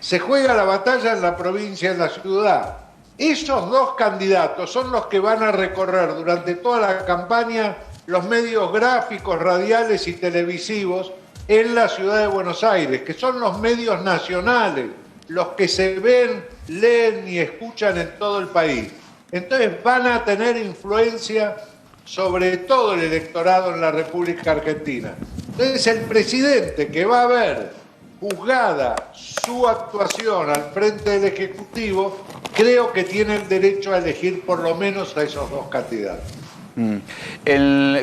Se juega la batalla en la provincia y en la ciudad. Esos 2 candidatos son los que van a recorrer durante toda la campaña los medios gráficos, radiales y televisivos en la ciudad de Buenos Aires, que son los medios nacionales, los que se ven, leen y escuchan en todo el país. Entonces van a tener influencia sobre todo el electorado en la República Argentina. Entonces el presidente que va a ver juzgada su actuación al frente del Ejecutivo, creo que tiene el derecho a elegir por lo menos a esos 2 candidatos.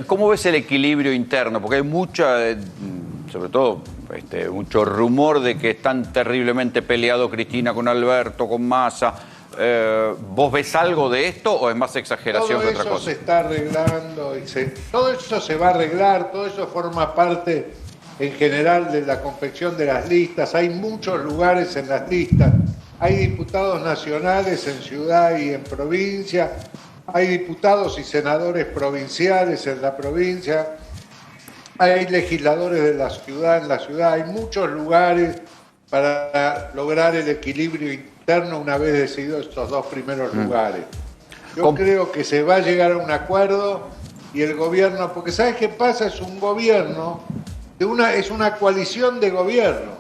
¿Cómo ves el equilibrio interno? Porque hay sobre todo, mucho rumor de que están terriblemente peleados Cristina con Alberto, con Massa. ¿Vos ves algo de esto o es más exageración que otra cosa? Todo eso se está arreglando, todo eso se va a arreglar, todo eso forma parte en general de la confección de las listas. Hay muchos lugares en las listas, hay diputados nacionales en ciudad y en provincia, hay diputados y senadores provinciales en la provincia, hay legisladores de la ciudad en la ciudad, hay muchos lugares para lograr el equilibrio interno una vez decididos estos 2 primeros lugares. Yo creo que se va a llegar a un acuerdo y el gobierno, porque ¿sabes qué pasa? Es un gobierno, es una coalición de gobierno.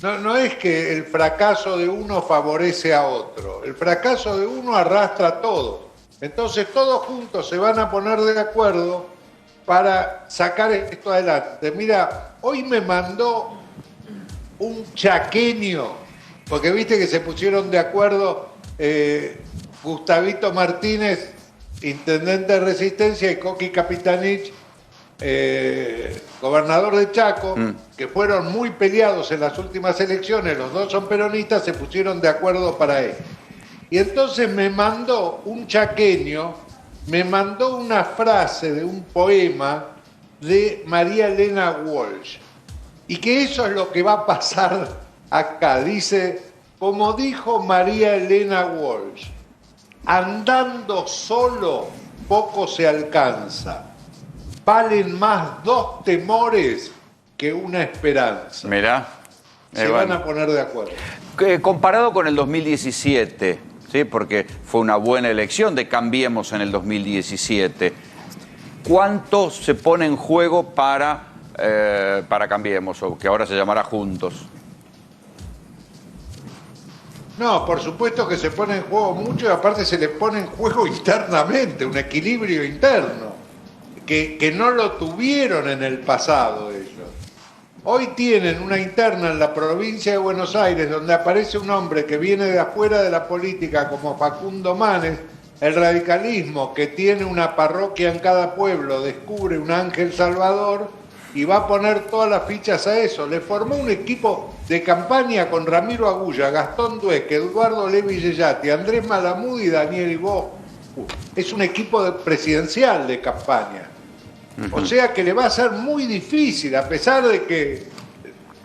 No es que el fracaso de uno favorece a otro, el fracaso de uno arrastra a todos. Entonces todos juntos se van a poner de acuerdo para sacar esto adelante. Mira, hoy me mandó un chaqueño, porque viste que se pusieron de acuerdo Gustavito Martínez, intendente de Resistencia, y Coqui Capitanich, gobernador de Chaco, que fueron muy peleados en las últimas elecciones, los dos son peronistas, se pusieron de acuerdo para él. Y entonces me mandó un chaqueño, me mandó una frase de un poema de María Elena Walsh, y que eso es lo que va a pasar acá. Dice, como dijo María Elena Walsh, andando solo poco se alcanza. Valen más 2 temores que una esperanza. Mirá. Se van a poner de acuerdo. Comparado con el 2017, ¿sí? Porque fue una buena elección de Cambiemos en el 2017, ¿cuánto se pone en juego para Cambiemos, o que ahora se llamará Juntos? No, por supuesto que se pone en juego mucho, y aparte se le pone en juego internamente, un equilibrio interno, que no lo tuvieron en el pasado ellos. Hoy tienen una interna en la provincia de Buenos Aires donde aparece un hombre que viene de afuera de la política como Facundo Manes. El radicalismo, que tiene una parroquia en cada pueblo, descubre un ángel salvador y va a poner todas las fichas a eso. Le formó un equipo de campaña con Ramiro Agulla, Gastón Dueque, Eduardo Levi Yeyati, Andrés Malamud y Daniel Ibó. Es un equipo presidencial de campaña. O sea que le va a ser muy difícil, a pesar de que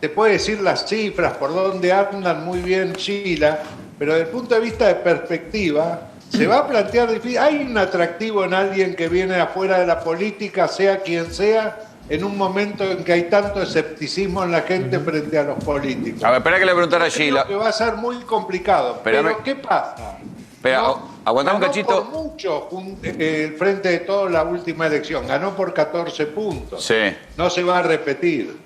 te puede decir las cifras, por dónde andan muy bien Sheila, pero desde el punto de vista de perspectiva, se va a plantear difícil. Hay un atractivo en alguien que viene afuera de la política, sea quien sea, en un momento en que hay tanto escepticismo en la gente frente a los políticos. A ver, espera que le preguntara a Sheila. Creo que va a ser muy complicado. Pero ¿qué pasa? Aguantame un cachito. Ganó por mucho el Frente de Todos la última elección. Ganó por 14 puntos. Sí. No se va a repetir.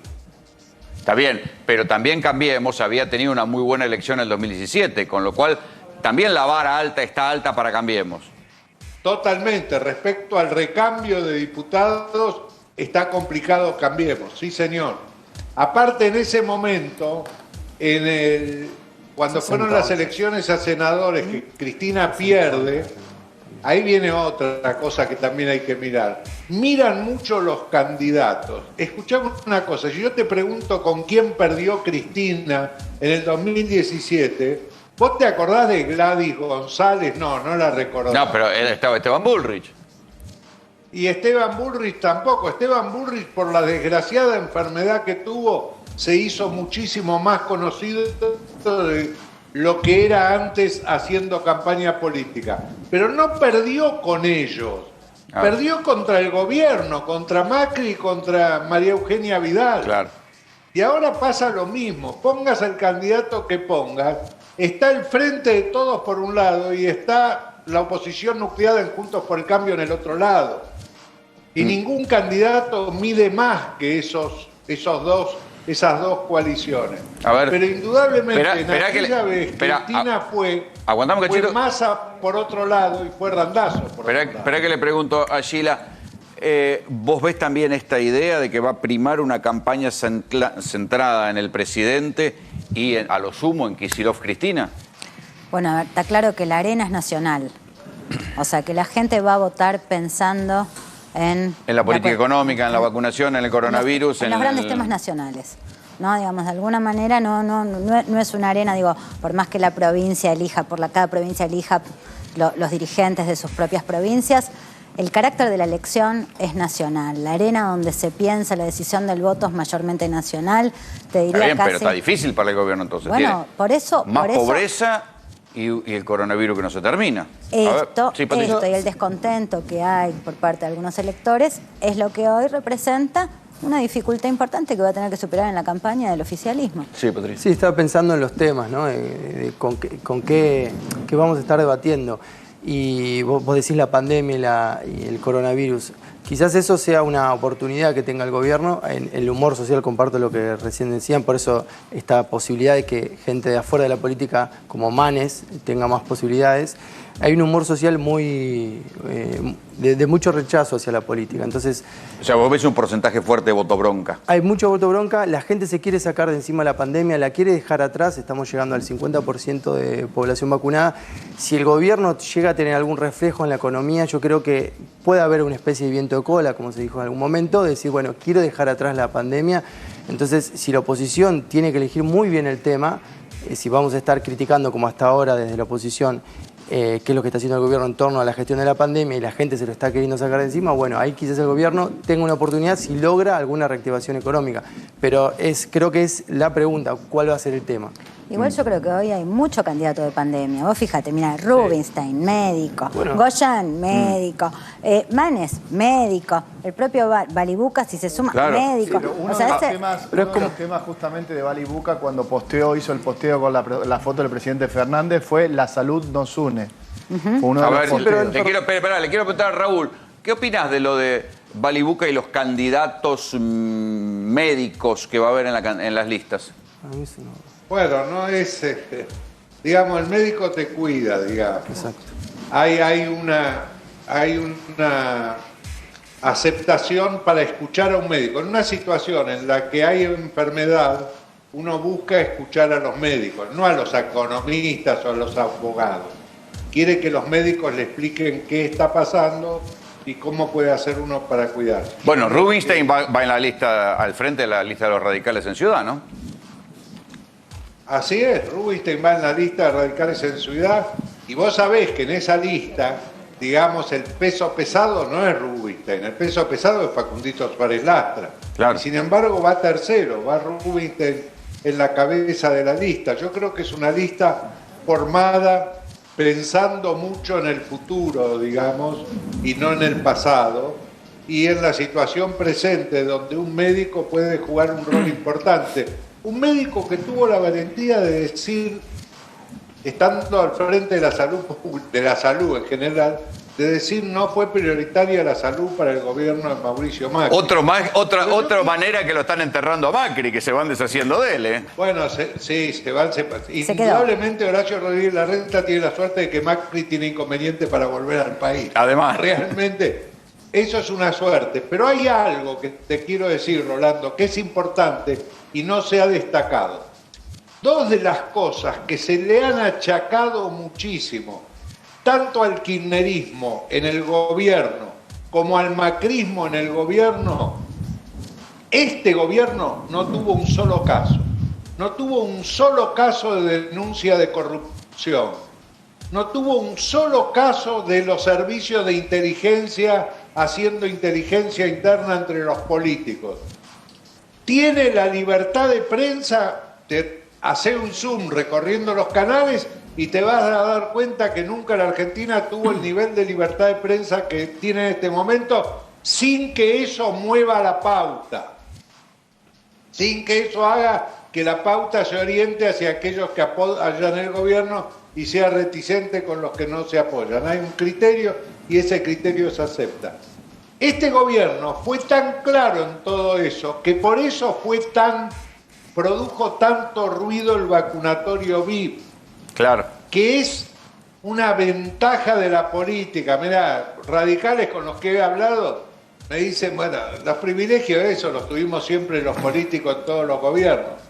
Está bien, pero también Cambiemos había tenido una muy buena elección en el 2017, con lo cual también la vara alta está alta para Cambiemos. Totalmente. Respecto al recambio de diputados, está complicado Cambiemos. Sí, señor. Aparte, en ese momento, cuando fueron las elecciones a senadores, que Cristina pierde, ahí viene otra cosa que también hay que mirar. Miran mucho los candidatos. Escuchamos una cosa, si yo te pregunto con quién perdió Cristina en el 2017, ¿vos te acordás de Gladys González? No la recordás. No, pero estaba Esteban Bullrich. Y Esteban Bullrich tampoco. Esteban Bullrich, por la desgraciada enfermedad que tuvo, se hizo muchísimo más conocido de lo que era antes haciendo campaña política. Pero no perdió con ellos. Perdió contra el gobierno, contra Macri y contra María Eugenia Vidal. Claro. Y ahora pasa lo mismo. Pongas al candidato que pongas, está el Frente de Todos por un lado y está la oposición nucleada en Juntos por el Cambio en el otro lado. Y ningún candidato mide más que esas dos coaliciones. A ver, pero indudablemente espera aquella vez Cristina fue Massa por otro lado y fue Randazzo por otro lado. Espera que le pregunto a Sheila, ¿vos ves también esta idea de que va a primar una campaña centrada en el presidente y a lo sumo en Kicillof Cristina? Bueno, a ver, está claro que la arena es nacional. O sea, que la gente va a votar pensando en la política económica, en la vacunación, en el coronavirus. En los grandes temas nacionales. ¿No? Digamos, de alguna manera no es una arena, digo, por más que la provincia elija, cada provincia elija los dirigentes de sus propias provincias, el carácter de la elección es nacional. La arena donde se piensa la decisión del voto es mayormente nacional. Te diría está bien, casi... pero está difícil para el gobierno entonces. Bueno, tiene por eso... pobreza y el coronavirus que no se termina. Esto y el descontento que hay por parte de algunos electores es lo que hoy representa una dificultad importante que va a tener que superar en la campaña del oficialismo. Sí, Patricia. Sí, estaba pensando en los temas, ¿no? Con qué vamos a estar debatiendo. Y vos decís la pandemia y el coronavirus. Quizás eso sea una oportunidad que tenga el gobierno. En el humor social comparto lo que recién decían, por eso esta posibilidad de que gente de afuera de la política, como Manes, tenga más posibilidades. Hay un humor social muy de mucho rechazo hacia la política. Entonces, o sea, vos ves un porcentaje fuerte de voto bronca. hay mucho voto bronca, la gente se quiere sacar de encima la pandemia, la quiere dejar atrás, estamos llegando al 50% de población vacunada. Si el gobierno llega a tener algún reflejo en la economía, yo creo que puede haber una especie de viento de cola, como se dijo en algún momento, de decir, bueno, quiero dejar atrás la pandemia. Entonces, si la oposición tiene que elegir muy bien el tema, si vamos a estar criticando como hasta ahora desde la oposición, qué es lo que está haciendo el gobierno en torno a la gestión de la pandemia y la gente se lo está queriendo sacar de encima, bueno, ahí quizás el gobierno tenga una oportunidad si logra alguna reactivación económica. Pero creo que es la pregunta, ¿cuál va a ser el tema? Igual yo creo que hoy hay mucho candidato de pandemia. Vos fíjate, mira, Rubinstein, médico, Bueno. Goyan, médico, Manes, médico, el propio Balibuca, si se suma, Claro. médico. Uno, O sea, de los temas justamente de Balibuca cuando hizo el posteo con la foto del presidente Fernández fue "La salud nos une". Fue uno de A los ver, posteos. le quiero preguntar a Raúl, ¿qué opinas de lo de Balibuca y los candidatos médicos que va a haber en las listas? Bueno, no es, digamos, el médico te cuida, digamos. Exacto. Hay una aceptación para escuchar a un médico. En una situación en la que hay enfermedad, uno busca escuchar a los médicos, no a los economistas o a los abogados. Quiere que los médicos le expliquen qué está pasando y cómo puede hacer uno para cuidarse. Bueno, Rubinstein va en la lista, al frente de la lista de los radicales en Ciudad, ¿no? Así es, Rubinstein va en la lista de radicales en Ciudad y vos sabés que en esa lista, digamos, el peso pesado no es Rubinstein, el peso pesado es Facundito Suárez Lastra. Claro. Y sin embargo va tercero, va Rubinstein en la cabeza de la lista. Yo creo que es una lista formada pensando mucho en el futuro, digamos, y no en el pasado, y en la situación presente donde un médico puede jugar un rol importante. Un médico que tuvo la valentía de decir, estando al frente de la salud en general, de decir no fue prioritaria la salud para el gobierno de Mauricio Macri. Otra manera que lo están enterrando a Macri, que se van deshaciendo de él, ¿eh? Bueno, sí, se van. Indudablemente Horacio Rodríguez Larreta tiene la suerte de que Macri tiene inconveniente para volver al país. Además. Realmente, eso es una suerte. Pero hay algo que te quiero decir, Rolando, que es importante y no se ha destacado. Dos de las cosas que se le han achacado muchísimo, tanto al kirchnerismo en el gobierno como al macrismo en el gobierno, este gobierno no tuvo un solo caso. No tuvo un solo caso de denuncia de corrupción. No tuvo un solo caso de los servicios de inteligencia haciendo inteligencia interna entre los políticos. Tiene la libertad de prensa de hacer un zoom recorriendo los canales y te vas a dar cuenta que nunca la Argentina tuvo el nivel de libertad de prensa que tiene en este momento, sin que eso mueva la pauta, sin que eso haga que la pauta se oriente hacia aquellos que apoyan el gobierno y sea reticente con los que no se apoyan. Hay un criterio y ese criterio se acepta. Este gobierno fue tan claro en todo eso que por eso produjo tanto ruido el vacunatorio VIP. Claro. Que es una ventaja de la política. Mirá, radicales con los que he hablado me dicen, bueno, los privilegios de eso los tuvimos siempre los políticos en todos los gobiernos.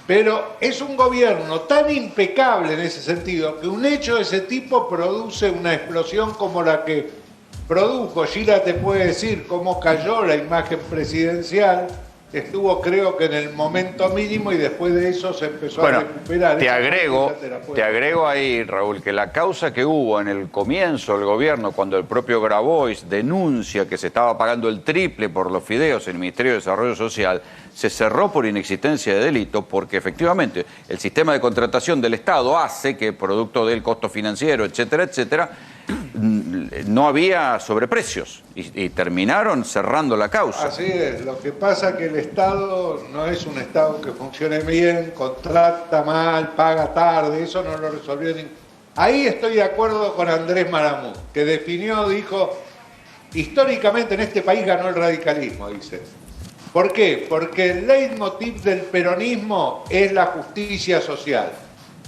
Pero es un gobierno tan impecable en ese sentido que un hecho de ese tipo produce una explosión como la que produjo. Gila te puede decir cómo cayó la imagen presidencial. Estuvo, creo que en el momento mínimo y después de eso se empezó a recuperar. Te agrego ahí, Raúl, que la causa que hubo en el comienzo del gobierno, cuando el propio Grabois denuncia que se estaba pagando el triple por los fideos en el Ministerio de Desarrollo Social, se cerró por inexistencia de delito, porque efectivamente el sistema de contratación del Estado hace que, producto del costo financiero, etcétera, etcétera, no había sobreprecios y terminaron cerrando la causa. Así es, lo que pasa es que el Estado no es un Estado que funcione bien, contrata mal, paga tarde, eso no lo resolvió Ahí estoy de acuerdo con Andrés Maramut, que dijo, Históricamente en este país ganó el radicalismo, dice. ¿Por qué? Porque el leitmotiv del peronismo es la justicia social.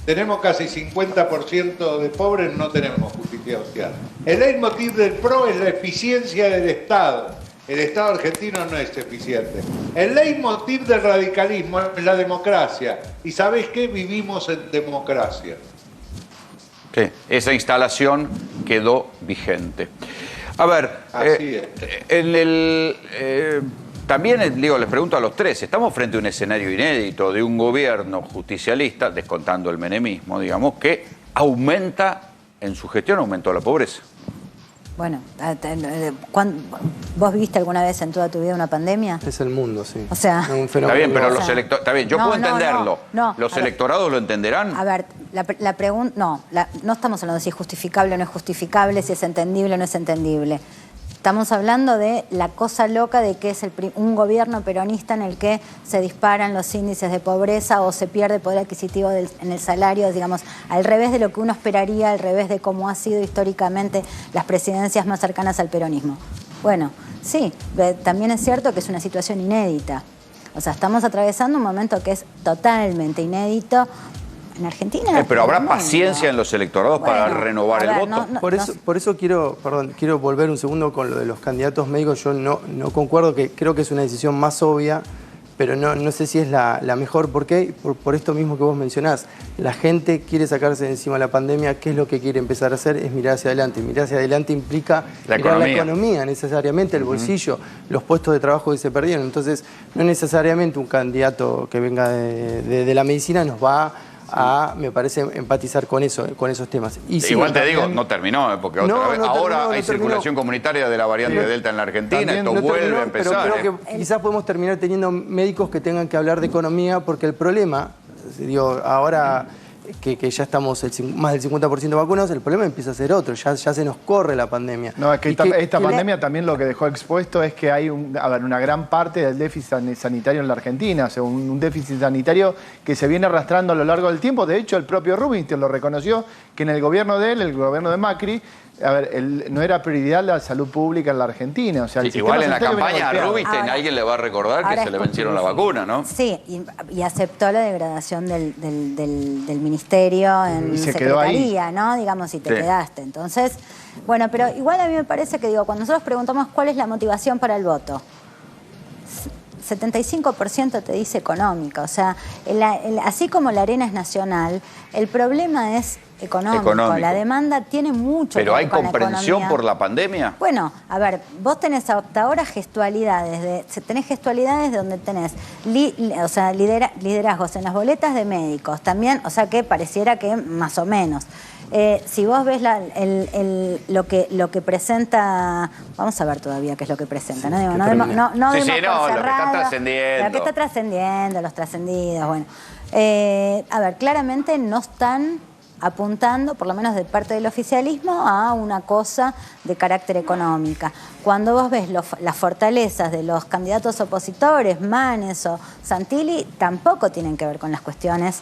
Tenemos casi 50% de pobres, no tenemos justicia social. El leitmotiv del PRO es la eficiencia del Estado. El Estado argentino no es eficiente. El leitmotiv del radicalismo es la democracia. ¿Y sabés qué? Vivimos en democracia. Sí, esa instalación quedó vigente. A ver, también digo, les pregunto a los tres, estamos frente a un escenario inédito de un gobierno justicialista, descontando el menemismo, digamos, que aumenta, en su gestión aumentó la pobreza. Bueno, ¿vos viste alguna vez en toda tu vida una pandemia? Es el mundo, sí. O sea... Está bien, pero los electores... Está bien, yo puedo entenderlo. ¿Los electorados lo entenderán? A ver, la pregunta... No estamos hablando de si es justificable o no es justificable, si es entendible o no es entendible. Estamos hablando de la cosa loca de que es un gobierno peronista en el que se disparan los índices de pobreza o se pierde poder adquisitivo en el salario, digamos, al revés de lo que uno esperaría, al revés de cómo ha sido históricamente las presidencias más cercanas al peronismo. Bueno, sí, también es cierto que es una situación inédita. O sea, estamos atravesando un momento que es totalmente inédito. En Argentina... pero habrá paciencia en los electorados para renovar el voto. Por eso quiero volver un segundo con lo de los candidatos médicos. Yo no concuerdo, que creo que es una decisión más obvia, pero no sé si es la mejor. ¿Por qué? Por esto mismo que vos mencionás. La gente quiere sacarse de encima la pandemia. ¿Qué es lo que quiere empezar a hacer? Es mirar hacia adelante. Mirar hacia adelante implica mirar la economía, necesariamente, el bolsillo, los puestos de trabajo que se perdieron. Entonces, no necesariamente un candidato que venga de la medicina nos va a, me parece, empatizar con esos temas. Y igual te digo, no terminó, porque ahora hay circulación comunitaria de la variante Delta en la Argentina, esto vuelve a empezar. Pero creo que quizás podemos terminar teniendo médicos que tengan que hablar de economía, porque el problema, digo, ahora que ya estamos más del 50% vacunados, el problema empieza a ser otro, ya se nos corre la pandemia. No, es que esta pandemia también lo que dejó expuesto es que hay una gran parte del déficit sanitario en la Argentina, o sea, un déficit sanitario que se viene arrastrando a lo largo del tiempo. De hecho, el propio Rubinstein lo reconoció, que en el gobierno de él, el gobierno de Macri, no era prioridad la salud pública en la Argentina. O sea, igual en la campaña a Rubinstein alguien le va a recordar que se le vencieron la vacuna, ¿no? Sí, y aceptó la degradación del ministerio en secretaría, ¿no? Digamos, y te quedaste. Entonces, bueno, pero igual a mí me parece que, digo, cuando nosotros preguntamos cuál es la motivación para el voto, 75% te dice económica. O sea, así como la arena es nacional, el problema es económico. La demanda tiene mucho que ver con la economía. ¿Pero hay comprensión por la pandemia? Bueno, a ver, vos tenés hasta ahora gestualidades donde tenés liderazgos en las boletas de médicos, también, o sea que pareciera que más o menos. Si vos ves lo que presenta, vamos a ver todavía qué es lo que presenta, ¿no? Digo, lo que está trascendiendo. Lo que está trascendiendo, los trascendidos, bueno. A ver, claramente no están apuntando, por lo menos de parte del oficialismo, a una cosa de carácter económica. Cuando vos ves las fortalezas de los candidatos opositores, Manes o Santilli, tampoco tienen que ver con las cuestiones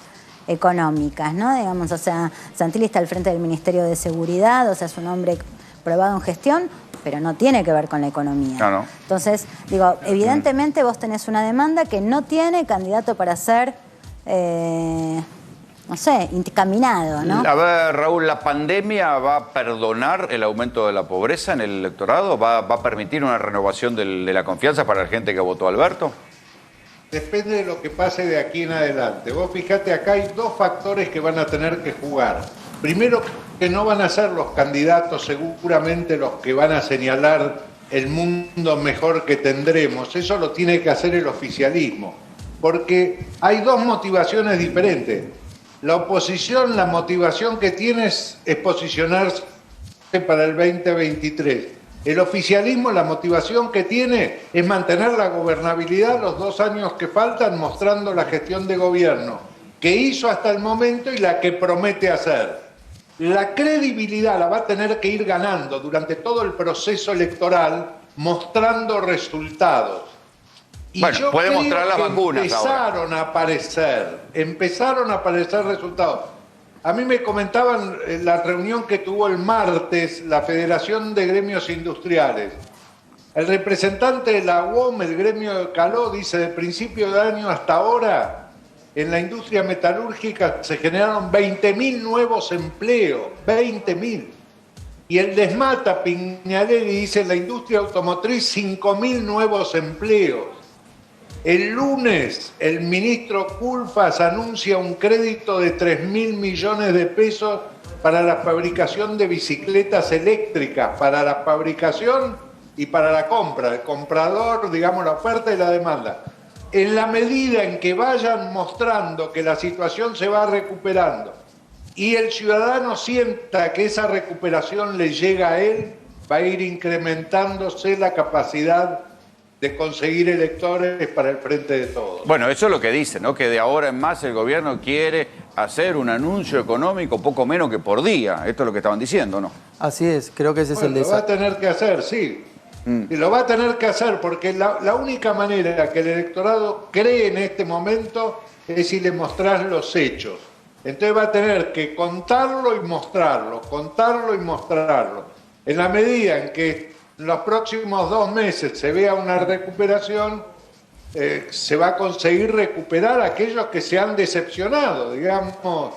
económicas, ¿no? Digamos, o sea, Santilli está al frente del Ministerio de Seguridad, o sea, es un hombre probado en gestión, pero no tiene que ver con la economía. No. Entonces, digo, evidentemente vos tenés una demanda que no tiene candidato para ser... no sé, encaminado, ¿no? A ver, Raúl, ¿la pandemia va a perdonar el aumento de la pobreza en el electorado? ¿Va a permitir una renovación de la confianza para la gente que votó a Alberto? Depende de lo que pase de aquí en adelante. Vos fíjate, acá hay dos factores que van a tener que jugar. Primero, que no van a ser los candidatos seguramente los que van a señalar el mundo mejor que tendremos. Eso lo tiene que hacer el oficialismo. Porque hay dos motivaciones diferentes. La oposición, la motivación que tiene es posicionarse para el 2023. El oficialismo, la motivación que tiene es mantener la gobernabilidad los 2 años que faltan, mostrando la gestión de gobierno que hizo hasta el momento y la que promete hacer. La credibilidad la va a tener que ir ganando durante todo el proceso electoral, mostrando resultados. Y bueno, puede mostrar las vacunas empezaron a aparecer resultados. A mí me comentaban en la reunión que tuvo el martes la Federación de Gremios Industriales. El representante de la UOM, el gremio de Caló, dice de principio de año hasta ahora, en la industria metalúrgica se generaron 20.000 nuevos empleos, 20.000. Y el Desmata Piñaleri dice en la industria automotriz 5.000 nuevos empleos. El lunes el ministro Culfas anuncia un crédito de 3.000 millones de pesos para la fabricación de bicicletas eléctricas, para la fabricación y para la compra, el comprador, digamos, la oferta y la demanda. En la medida en que vayan mostrando que la situación se va recuperando y el ciudadano sienta que esa recuperación le llega a él, va a ir incrementándose la capacidad de conseguir electores para el Frente de Todos. Bueno, eso es lo que dice, ¿no? Que de ahora en más el gobierno quiere hacer un anuncio económico poco menos que por día. Esto es lo que estaban diciendo, ¿no? Así es, creo que ese es el Lo va a desafío. tener que hacer, sí. Y lo va a tener que hacer porque la única manera que el electorado cree en este momento es si le mostrás los hechos. Entonces va a tener que contarlo y mostrarlo, contarlo y mostrarlo. En la medida en que en los próximos 2 meses se vea una recuperación, se va a conseguir recuperar a aquellos que se han decepcionado, digamos.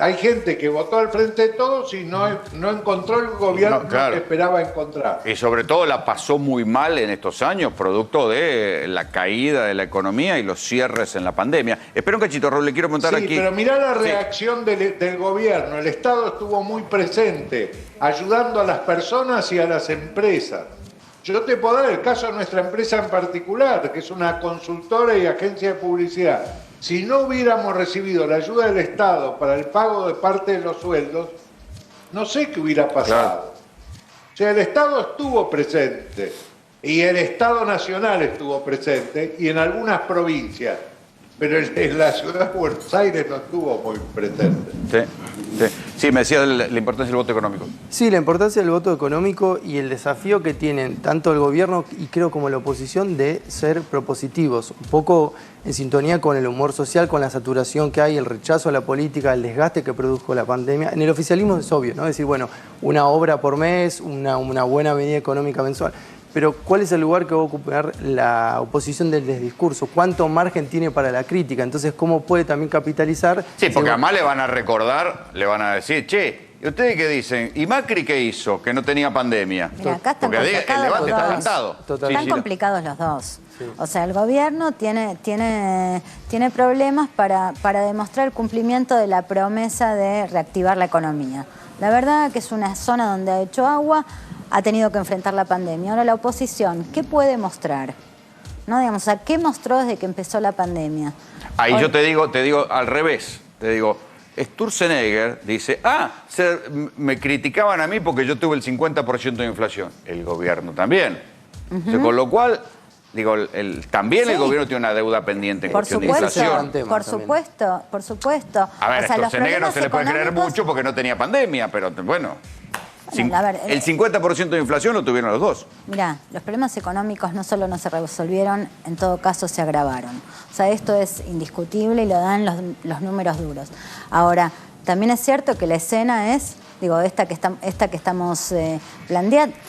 Hay gente que votó al Frente de Todos y no encontró el gobierno que esperaba encontrar. Y sobre todo la pasó muy mal en estos años, producto de la caída de la economía y los cierres en la pandemia. Espera un cachito, Raúl, le quiero preguntar aquí. Sí, pero mirá la reacción del gobierno. El Estado estuvo muy presente, ayudando a las personas y a las empresas. Yo te puedo dar el caso de nuestra empresa en particular, que es una consultora y agencia de publicidad. Si no hubiéramos recibido la ayuda del Estado para el pago de parte de los sueldos, no sé qué hubiera pasado. O sea, el Estado estuvo presente y el Estado Nacional estuvo presente y en algunas provincias, pero en la ciudad de Buenos Aires no estuvo muy presente. Sí, me decía la importancia del voto económico. Sí, la importancia del voto económico y el desafío que tienen tanto el gobierno y creo como la oposición de ser propositivos, un poco en sintonía con el humor social, con la saturación que hay, el rechazo a la política, el desgaste que produjo la pandemia. En el oficialismo es obvio, ¿no? Es decir, bueno, una obra por mes, una buena medida económica mensual. Pero ¿cuál es el lugar que va a ocupar la oposición del discurso? ¿Cuánto margen tiene para la crítica? Entonces, ¿cómo puede también capitalizar? Sí, porque además le van a recordar, le van a decir, che, ¿y ustedes qué dicen? ¿Y Macri qué hizo? Que no tenía pandemia. Mira, acá están porque el complicados debate los está dos. cantado. Están complicados los dos. O sea, el gobierno tiene problemas para demostrar el cumplimiento de la promesa de reactivar la economía. La verdad que es una zona donde ha hecho agua, ha tenido que enfrentar la pandemia. Ahora la oposición, ¿qué puede mostrar? ¿No? Digamos, o sea, ¿qué mostró desde que empezó la pandemia? Ahí yo te digo al revés. Te digo, Sturzenegger dice, me criticaban a mí porque yo tuve el 50% de inflación. El gobierno también. O sea, con lo cual, digo, también el gobierno tiene una deuda pendiente en cuestión de inflación. Por supuesto. A ver, o sea, a Sturzenegger no se le puede creer mucho porque no tenía pandemia, pero bueno... el 50% de inflación lo tuvieron los dos. Mirá, los problemas económicos no solo no se resolvieron, en todo caso se agravaron. O sea, esto es indiscutible y lo dan los números duros. Ahora, también es cierto que la escena es, digo, esta que estamos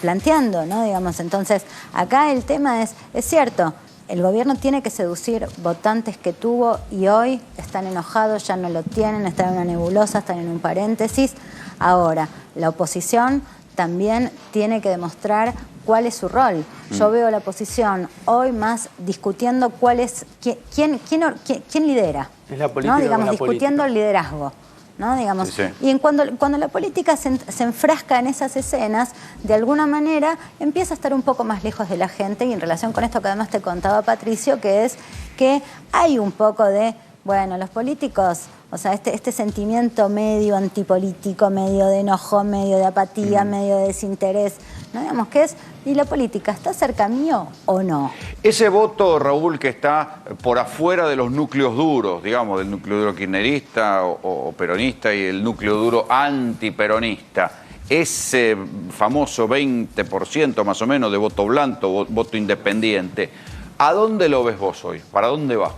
planteando, ¿no? Digamos, entonces, acá el tema es cierto, el gobierno tiene que seducir votantes que tuvo y hoy están enojados, ya no lo tienen, están en una nebulosa, están en un paréntesis. Ahora, la oposición también tiene que demostrar cuál es su rol. Yo veo a la oposición hoy más discutiendo quién lidera. Es la política, ¿no? Digamos, con la discutiendo política. El liderazgo. ¿No? Digamos, Sí. Y cuando la política se enfrasca en esas escenas, de alguna manera empieza a estar un poco más lejos de la gente, y en relación con esto que además te contaba Patricio, que es que hay un poco de, bueno, los políticos, o sea, este sentimiento medio antipolítico, medio de enojo, medio de apatía, medio de desinterés, ¿no? Digamos, ¿qué es? ¿Y la política está cerca mío o no? Ese voto, Raúl, que está por afuera de los núcleos duros, digamos, del núcleo duro kirchnerista o peronista y el núcleo duro antiperonista, ese famoso 20% más o menos de voto blando, voto independiente, ¿a dónde lo ves vos hoy? ¿Para dónde va?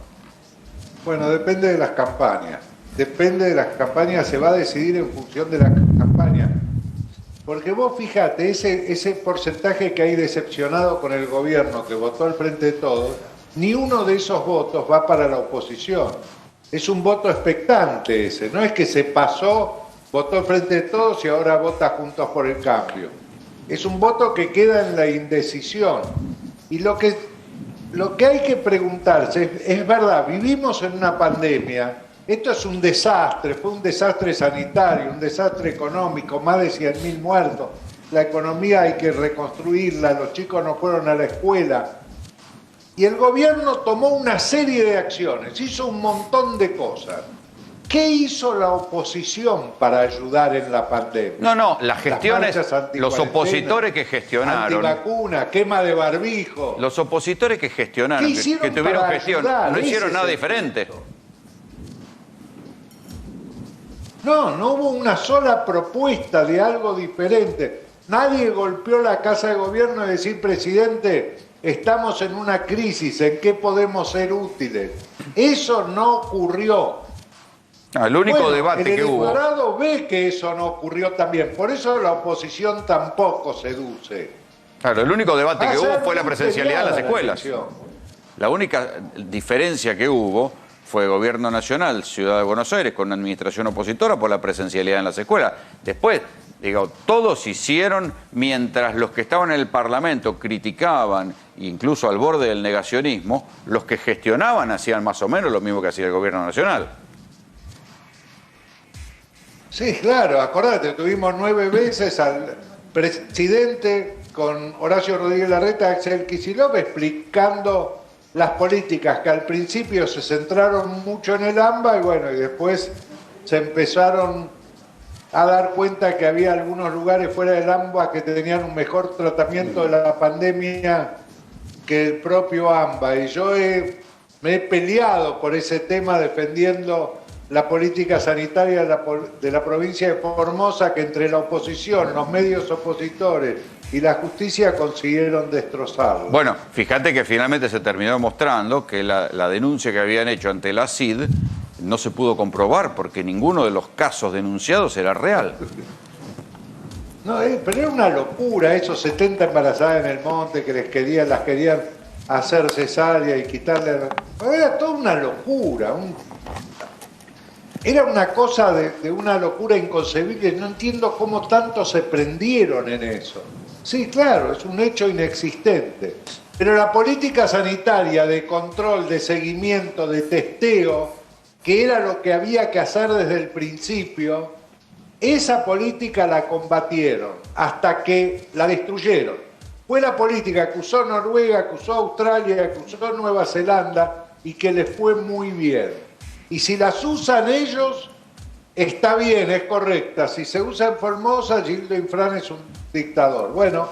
Bueno, depende de las campañas. Depende de las campañas, se va a decidir en función de las campañas. Porque vos fíjate, ese porcentaje que hay decepcionado con el gobierno que votó al Frente de Todos, ni uno de esos votos va para la oposición. Es un voto expectante ese, no es que se pasó, votó al Frente de Todos y ahora vota Juntos por el Cambio. Es un voto que queda en la indecisión. Y lo que hay que preguntarse es verdad, vivimos en una pandemia, esto es un desastre, fue un desastre sanitario, un desastre económico, más de 100.000 muertos, la economía hay que reconstruirla, los chicos no fueron a la escuela. Y el gobierno tomó una serie de acciones, hizo un montón de cosas. ¿Qué hizo la oposición para ayudar en la pandemia? No, las gestiones, los opositores que gestionaron. Antivacuna, quema de barbijo. Los opositores que gestionaron, que tuvieron gestión, no hicieron nada diferente. No hubo una sola propuesta de algo diferente. Nadie golpeó la Casa de Gobierno y decir, presidente, estamos en una crisis, ¿en qué podemos ser útiles? Eso no ocurrió. El único debate que hubo. El electorado ve que eso no ocurrió también, por eso la oposición tampoco seduce. Claro, el único debate que hubo fue la presencialidad en las escuelas. La única diferencia que hubo fue Gobierno Nacional, Ciudad de Buenos Aires, con una administración opositora por la presencialidad en las escuelas. Después, todos hicieron, mientras los que estaban en el Parlamento criticaban, incluso al borde del negacionismo, los que gestionaban hacían más o menos lo mismo que hacía el Gobierno Nacional. Sí, claro, acordate, tuvimos 9 veces al presidente con Horacio Rodríguez Larreta, Axel Kicillof, explicando las políticas que al principio se centraron mucho en el AMBA y después se empezaron a dar cuenta que había algunos lugares fuera del AMBA que tenían un mejor tratamiento de la pandemia que el propio AMBA. Y yo me he peleado por ese tema defendiendo la política sanitaria de la provincia de Formosa, que entre la oposición, los medios opositores y la justicia consiguieron destrozarlo. Bueno, fíjate que finalmente se terminó demostrando que la denuncia que habían hecho ante la CID no se pudo comprobar porque ninguno de los casos denunciados era real. No, pero era una locura, esos 70 embarazadas en el monte que las querían hacer cesárea y quitarle... Era toda una locura, era una cosa de una locura inconcebible. No entiendo cómo tanto se prendieron en eso. Sí, claro, es un hecho inexistente. Pero la política sanitaria de control, de seguimiento, de testeo, que era lo que había que hacer desde el principio, esa política la combatieron hasta que la destruyeron. Fue la política que usó Noruega, que usó Australia, que usó Nueva Zelanda y que les fue muy bien. Y si las usan ellos, está bien, es correcta. Si se usa en Formosa, Gildo Infran es un dictador. Bueno,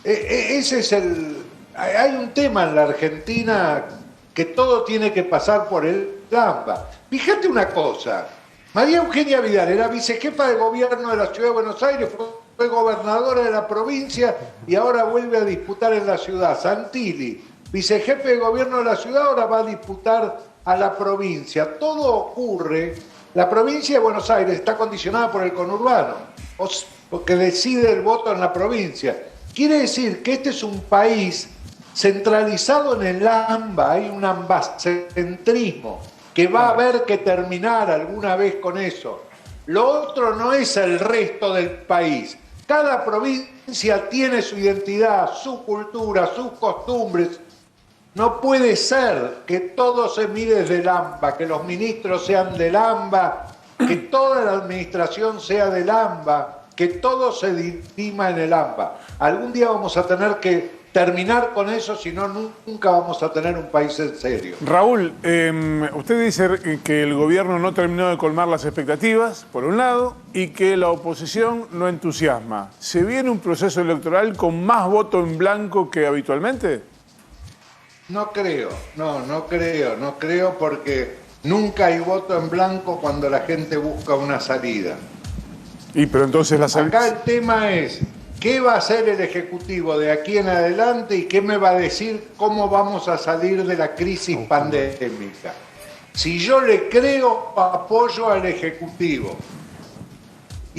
ese es hay un tema en la Argentina que todo tiene que pasar por el AMBA. Fíjate una cosa, María Eugenia Vidal era vicejefa de gobierno de la Ciudad de Buenos Aires, fue gobernadora de la provincia y ahora vuelve a disputar en la ciudad. Santilli, vicejefe de gobierno de la ciudad, ahora va a disputar a la provincia. Todo ocurre, la provincia de Buenos Aires está condicionada por el conurbano, porque decide el voto en la provincia. Quiere decir que este es un país centralizado en el AMBA, hay un ambacentrismo que va a haber que terminar alguna vez con eso. Lo otro no es el resto del país. Cada provincia tiene su identidad, su cultura, sus costumbres. No puede ser que todo se mire desde el AMBA, que los ministros sean del AMBA, que toda la administración sea del AMBA, que todo se dirima en el AMBA. Algún día vamos a tener que terminar con eso, si no, nunca vamos a tener un país en serio. Raúl, usted dice que el gobierno no terminó de colmar las expectativas, por un lado, y que la oposición no entusiasma. ¿Se viene un proceso electoral con más voto en blanco que habitualmente? No creo, no creo porque nunca hay voto en blanco cuando la gente busca una salida. Pero entonces Acá el tema es, ¿qué va a hacer el Ejecutivo de aquí en adelante y qué me va a decir cómo vamos a salir de la crisis pandémica? Si yo le creo, apoyo al Ejecutivo.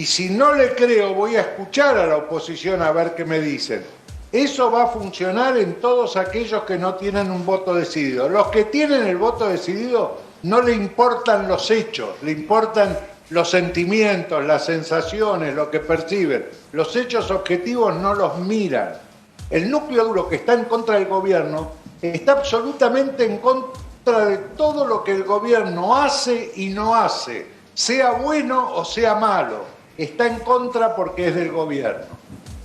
Y si no le creo, voy a escuchar a la oposición a ver qué me dicen. Eso va a funcionar en todos aquellos que no tienen un voto decidido. Los que tienen el voto decidido no le importan los hechos, le importan los sentimientos, las sensaciones, lo que perciben. Los hechos objetivos no los miran. El núcleo duro que está en contra del gobierno está absolutamente en contra de todo lo que el gobierno hace y no hace, sea bueno o sea malo. Está en contra porque es del gobierno.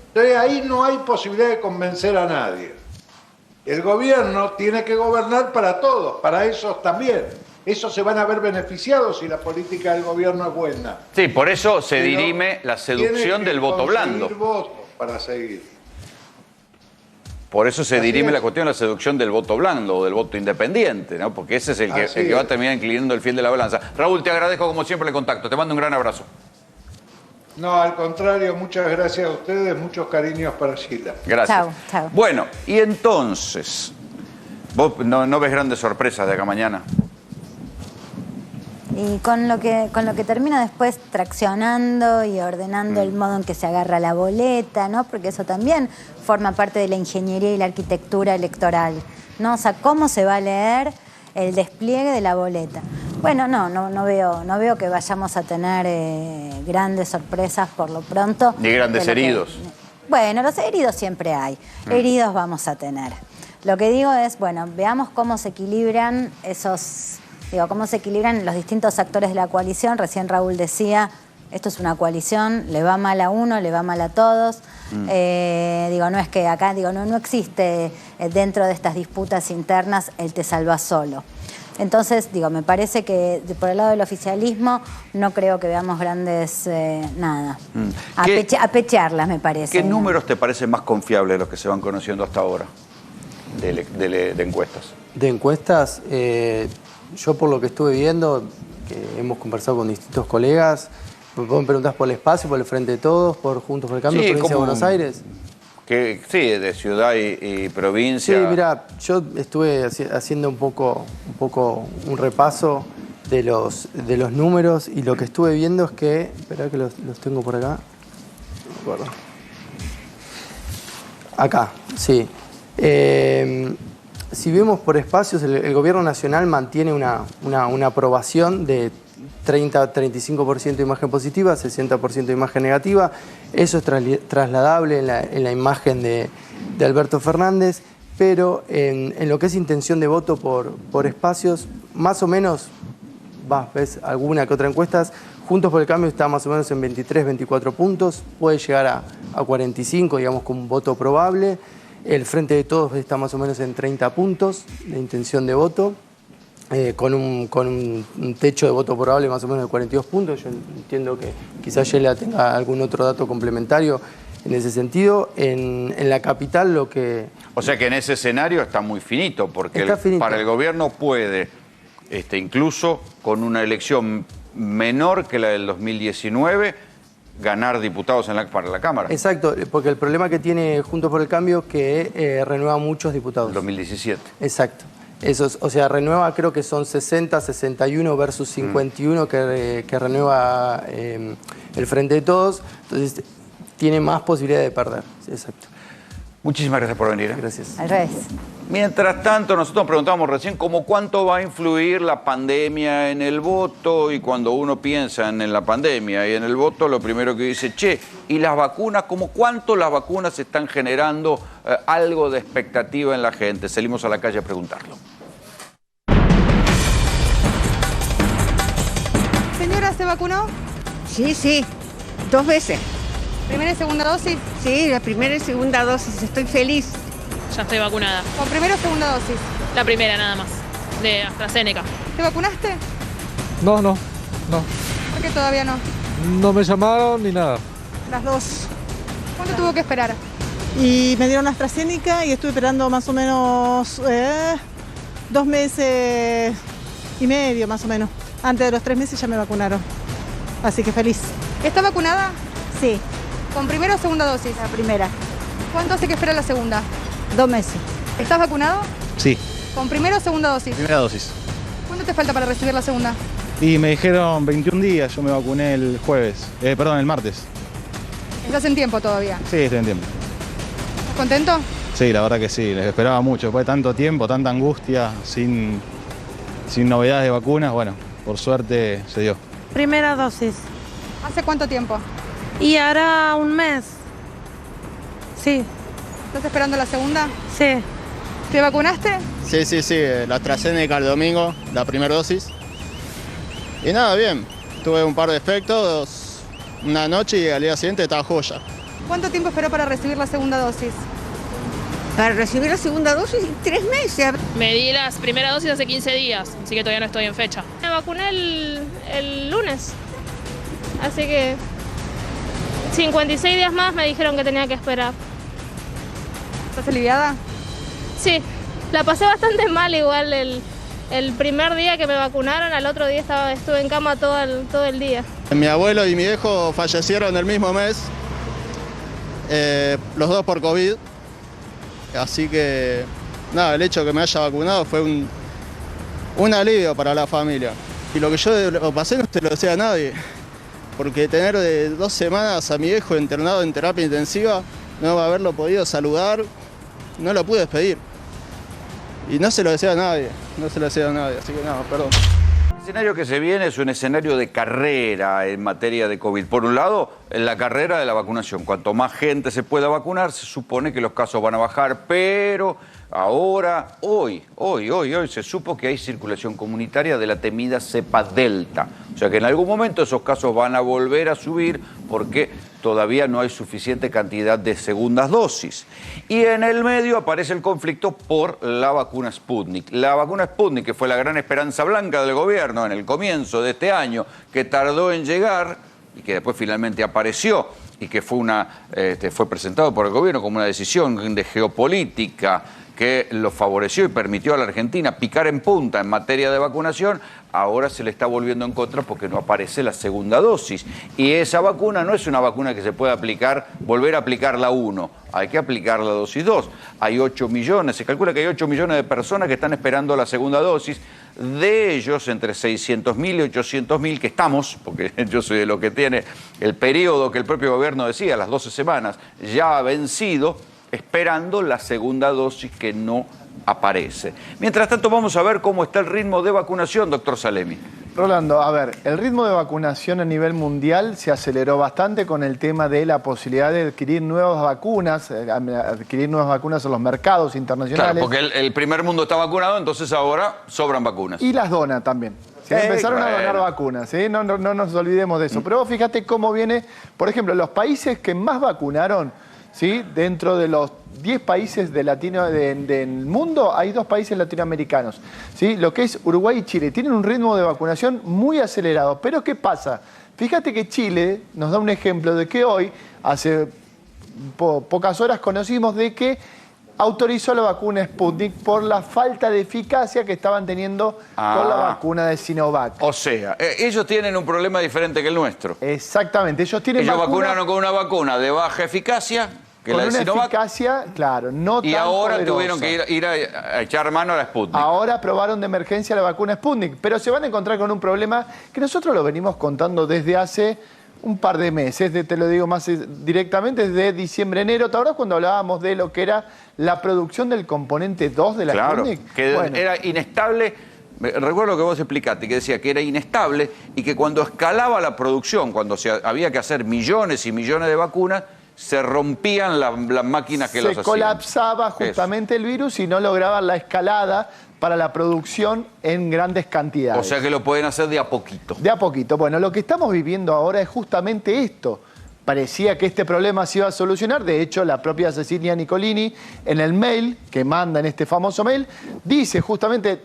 Entonces ahí no hay posibilidad de convencer a nadie. El gobierno tiene que gobernar para todos, para esos también. Esos se van a ver beneficiados si la política del gobierno es buena. Sí, por eso se dirime la seducción del voto blando. Votos para seguir. Por eso se dirime la cuestión de la seducción del voto blando o del voto independiente, ¿no? Porque ese es el que va a terminar inclinando el fiel de la balanza. Raúl, te agradezco como siempre el contacto. Te mando un gran abrazo. No, al contrario, muchas gracias a ustedes, muchos cariños para Sheila. Gracias. Chao, chao. Bueno, y entonces, ¿vos no ves grandes sorpresas de acá mañana? Y con lo que termina después traccionando y ordenando el modo en que se agarra la boleta, ¿no? Porque eso también forma parte de la ingeniería y la arquitectura electoral, ¿no? O sea, cómo se va a leer el despliegue de la boleta. Bueno, no veo que vayamos a tener grandes sorpresas por lo pronto. Ni grandes heridos. Bueno, los heridos siempre hay. Heridos vamos a tener. Lo que digo es, bueno, veamos cómo se equilibran cómo se equilibran los distintos actores de la coalición. Recién Raúl decía, esto es una coalición, le va mal a uno, le va mal a todos. No es que acá, no existe dentro de estas disputas internas el te salvas solo. Entonces, me parece que por el lado del oficialismo no creo que veamos grandes nada. Apechearlas, me parece. ¿Qué números te parecen más confiables de los que se van conociendo hasta ahora de encuestas? De encuestas, yo por lo que estuve viendo, que hemos conversado con distintos colegas, me pueden preguntar por el espacio, por el Frente de Todos, por Juntos por el Cambio, provincia de Buenos Aires. Sí, de ciudad y provincia. Sí, mira, yo estuve haciendo un poco un repaso de los números y lo que estuve viendo es que, espera que los tengo por acá. No me acuerdo. Acá, sí. Si vemos por espacios, el gobierno nacional mantiene una aprobación de 30-35% de imagen positiva, 60% de imagen negativa. Eso es trasladable en la imagen de Alberto Fernández, pero en lo que es intención de voto por espacios, más o menos, ves alguna que otra encuesta, Juntos por el Cambio está más o menos en 23-24 puntos, puede llegar a 45, digamos, como un voto probable. El Frente de Todos está más o menos en 30 puntos de intención de voto. Con un techo de voto probable más o menos de 42 puntos. Yo entiendo que quizás Sheila tenga algún otro dato complementario en ese sentido. En la capital lo que... O sea que en ese escenario está muy finito, porque para el gobierno puede, incluso con una elección menor que la del 2019, ganar diputados para la Cámara. Exacto, porque el problema que tiene Juntos por el Cambio es que renueva muchos diputados. 2017. Exacto. Eso es, o sea, renueva, creo que son 60, 61 versus 51 que renueva el Frente de Todos. Entonces, tiene más posibilidad de perder. Sí, exacto. Muchísimas gracias por venir. Gracias. Al revés. Mientras tanto, nosotros nos preguntábamos recién cuánto va a influir la pandemia en el voto, y cuando uno piensa en la pandemia y en el voto, lo primero que dice, ¿y las vacunas? ¿Cuánto las vacunas están generando algo de expectativa en la gente? Salimos a la calle a preguntarlo. Señora, ¿se vacunó? Sí, 2 veces. ¿Primera y segunda dosis? Sí, la primera y segunda dosis, estoy feliz. Ya estoy vacunada. ¿Con primera o segunda dosis? La primera nada más, de AstraZeneca. ¿Te vacunaste? No. ¿Por qué todavía no? No me llamaron ni nada. Las dos. ¿Cuánto tuvo que esperar? Y me dieron AstraZeneca y estuve esperando más o menos 2 meses y medio, más o menos. Antes de los 3 meses ya me vacunaron. Así que feliz. ¿Está vacunada? Sí. ¿Con primera o segunda dosis? La primera. ¿Cuánto hace que espera la segunda? 2 meses. ¿Estás vacunado? Sí. ¿Con primera o segunda dosis? Primera dosis. ¿Cuánto te falta para recibir la segunda? Y me dijeron 21 días, yo me vacuné el martes. ¿Estás en tiempo todavía? Sí, estoy en tiempo. ¿Estás contento? Sí, la verdad que sí, les esperaba mucho. Después de tanto tiempo, tanta angustia, sin novedades de vacunas, bueno, por suerte se dio. Primera dosis. ¿Hace cuánto tiempo? Y ahora un mes. Sí. ¿Estás esperando la segunda? Sí. ¿Te vacunaste? Sí, la AstraZeneca el domingo, la primera dosis. Y nada, bien. Tuve un par de efectos, una noche y al día siguiente estaba joya. ¿Cuánto tiempo esperó para recibir la segunda dosis? Para recibir la segunda dosis, 3 meses. Me di las primeras dosis hace 15 días, así que todavía no estoy en fecha. Me vacuné el lunes, así que 56 días más me dijeron que tenía que esperar. ¿Estás aliviada? Sí, la pasé bastante mal igual el primer día que me vacunaron, al otro día estuve en cama todo el día. Mi abuelo y mi viejo fallecieron el mismo mes, los dos por COVID. Así que, nada, el hecho de que me haya vacunado fue un alivio para la familia. Y lo que yo lo pasé no se lo decía a nadie, porque tener de 2 semanas a mi viejo internado en terapia intensiva, no haberlo podido saludar, no lo pude despedir. Y no se lo decía a nadie, así que nada, perdón. El escenario que se viene es un escenario de carrera en materia de COVID. Por un lado, la carrera de la vacunación. Cuanto más gente se pueda vacunar, se supone que los casos van a bajar, pero ahora, hoy se supo que hay circulación comunitaria de la temida cepa Delta. O sea que en algún momento esos casos van a volver a subir porque todavía no hay suficiente cantidad de segundas dosis. Y en el medio aparece el conflicto por la vacuna Sputnik. La vacuna Sputnik, que fue la gran esperanza blanca del gobierno en el comienzo de este año, que tardó en llegar y que después finalmente apareció y que fue presentado por el gobierno como una decisión de geopolítica que lo favoreció y permitió a la Argentina picar en punta en materia de vacunación, ahora se le está volviendo en contra porque no aparece la segunda dosis. Y esa vacuna no es una vacuna que se pueda aplicar, volver a aplicar la 1, hay que aplicar la dosis 2. Hay 8 millones, se calcula que hay 8 millones de personas que están esperando la segunda dosis. De ellos, entre 600.000 y 800.000 que estamos, porque yo soy de lo que tiene el periodo que el propio gobierno decía, las 12 semanas, ya ha vencido, esperando la segunda dosis que no aparece. Mientras tanto, vamos a ver cómo está el ritmo de vacunación, doctor Salemi. Rolando, a ver, el ritmo de vacunación a nivel mundial se aceleró bastante con el tema de la posibilidad de adquirir nuevas vacunas en los mercados internacionales. Claro, porque el primer mundo está vacunado, entonces ahora sobran vacunas. Y las dona también. Empezaron a donar vacunas, no nos olvidemos de eso. Pero vos fíjate cómo viene, por ejemplo, los países que más vacunaron, ¿sí? Dentro de los 10 países del mundo, hay 2 países latinoamericanos, ¿sí? Lo que es Uruguay y Chile. Tienen un ritmo de vacunación muy acelerado. Pero ¿qué pasa? Fíjate que Chile nos da un ejemplo de que hoy, hace pocas horas, conocimos de que autorizó la vacuna Sputnik por la falta de eficacia que estaban teniendo con la vacuna de Sinovac. O sea, ellos tienen un problema diferente que el nuestro. Exactamente. Ellos vacunaron con una vacuna de baja eficacia, que con la de una Sinovac, eficacia, claro, no tan y ahora poderosa. tuvieron que ir a echar mano a la Sputnik. Ahora aprobaron de emergencia la vacuna Sputnik, pero se van a encontrar con un problema que nosotros lo venimos contando desde hace un par de meses, te lo digo más directamente, desde diciembre, enero. ¿Te acuerdas cuando hablábamos de lo que era la producción del componente 2 de la Sputnik? Que era inestable. Recuerdo que vos explicaste, que decía que era inestable y que cuando escalaba la producción, cuando había que hacer millones y millones de vacunas, se rompían las máquinas que los hacían. Se colapsaba justamente el virus y no lograban la escalada para la producción en grandes cantidades. O sea que lo pueden hacer de a poquito. De a poquito. Bueno, lo que estamos viviendo ahora es justamente esto. Parecía que este problema se iba a solucionar. De hecho, la propia Cecilia Nicolini, en el mail que manda, en este famoso mail, dice justamente: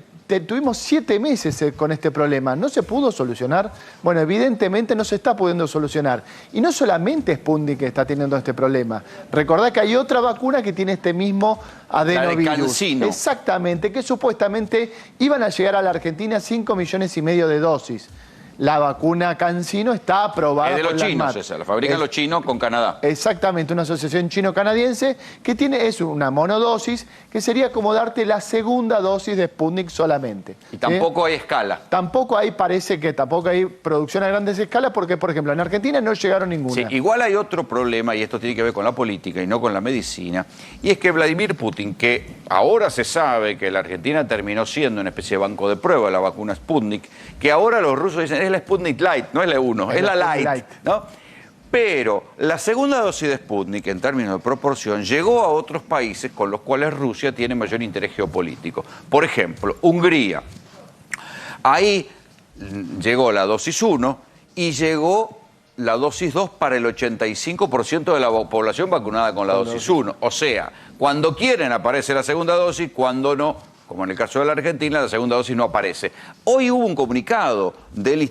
tuvimos 7 meses con este problema, ¿no se pudo solucionar? Bueno, evidentemente no se está pudiendo solucionar. Y no solamente Sputnik que está teniendo este problema. Recordá que hay otra vacuna que tiene este mismo adenovirus. La de CanSino. Exactamente, que supuestamente iban a llegar a la Argentina 5,5 millones de dosis. la vacuna CanSino está aprobada por la ANMAT. Es de los chinos esa, la fabrican los chinos con Canadá. Exactamente, una asociación chino-canadiense que es una monodosis, que sería como darte la segunda dosis de Sputnik solamente. Y tampoco hay escala. Tampoco hay, parece que tampoco hay producción a grandes escalas, porque, por ejemplo, en Argentina no llegaron ninguna. Sí, igual hay otro problema, y esto tiene que ver con la política y no con la medicina, y es que Vladimir Putin, que ahora se sabe que la Argentina terminó siendo una especie de banco de prueba de la vacuna Sputnik, que ahora los rusos dicen es la Sputnik Light, no es la 1, es la Light, ¿no? Pero la segunda dosis de Sputnik, en términos de proporción, llegó a otros países con los cuales Rusia tiene mayor interés geopolítico. Por ejemplo, Hungría. Ahí llegó la dosis 1 y llegó la dosis 2 para el 85% de la población vacunada con la dosis 1. O sea, cuando quieren aparece la segunda dosis, cuando no, como en el caso de la Argentina, la segunda dosis no aparece. Hoy hubo un comunicado del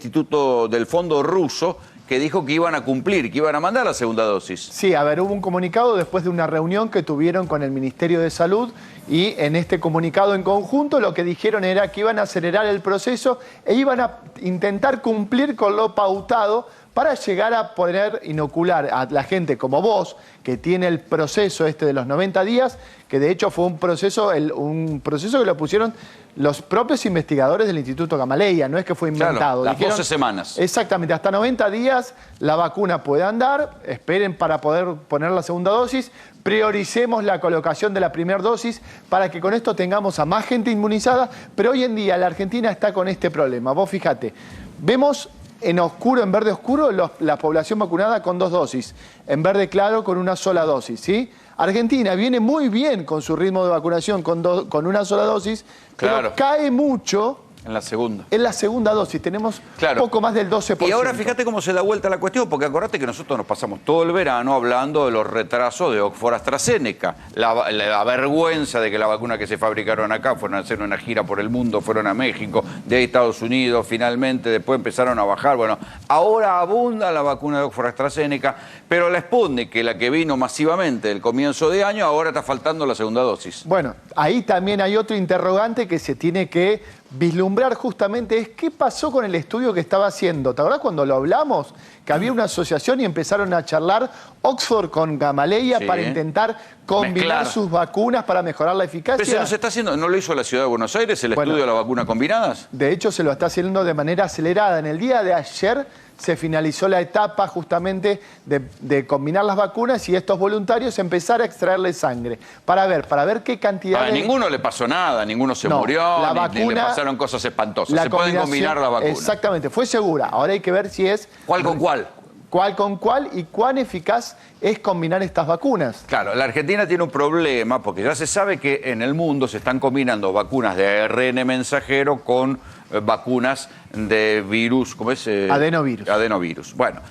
del Fondo Ruso que dijo que iban a cumplir, que iban a mandar la segunda dosis. Sí, a ver, hubo un comunicado después de una reunión que tuvieron con el Ministerio de Salud y en este comunicado en conjunto lo que dijeron era que iban a acelerar el proceso e iban a intentar cumplir con lo pautado para llegar a poder inocular a la gente como vos, que tiene el proceso de los 90 días, que de hecho fue un proceso que lo pusieron los propios investigadores del Instituto Gamaleya, no es que fue inventado. Claro, las 12 semanas. Exactamente, hasta 90 días la vacuna puede andar, esperen para poder poner la segunda dosis, prioricemos la colocación de la primera dosis para que con esto tengamos a más gente inmunizada, pero hoy en día la Argentina está con este problema. Vos fíjate, vemos en oscuro, en verde oscuro, la población vacunada con 2 dosis, en verde claro con una sola dosis, ¿sí? Argentina viene muy bien con su ritmo de vacunación con una sola dosis, pero cae mucho en la segunda. En la segunda dosis, tenemos poco más del 12%. Y ahora fíjate cómo se da vuelta la cuestión, porque acordate que nosotros nos pasamos todo el verano hablando de los retrasos de Oxford AstraZeneca, la vergüenza de que la vacuna que se fabricaron acá fueron a hacer una gira por el mundo, fueron a México, de ahí Estados Unidos, finalmente después empezaron a bajar. Bueno, ahora abunda la vacuna de Oxford AstraZeneca, pero la Sputnik, que es la que vino masivamente del comienzo de año, ahora está faltando la segunda dosis. Bueno, ahí también hay otro interrogante que se tiene que vislumbrar justamente, es qué pasó con el estudio que estaba haciendo. ¿Te acordás cuando lo hablamos? Que había una asociación y empezaron a charlar Oxford con Gamaleya para intentar combinar sus vacunas para mejorar la eficacia. Pero se nos está haciendo, ¿no lo hizo la Ciudad de Buenos Aires el estudio de las vacunas combinadas? De hecho, se lo está haciendo de manera acelerada. En el día de ayer se finalizó la etapa justamente de combinar las vacunas y estos voluntarios empezar a extraerle sangre para ver qué cantidad A ninguno le pasó nada, ninguno se murió, ni le pasaron cosas espantosas. Se pueden combinar las vacunas. Exactamente, fue segura. Ahora hay que ver si es... ¿Cuál con cuál? ¿Cuál con cuál y cuán eficaz es combinar estas vacunas? Claro, la Argentina tiene un problema porque ya se sabe que en el mundo se están combinando vacunas de ARN mensajero con vacunas de virus, ¿cómo es? Adenovirus. Adenovirus. Bueno,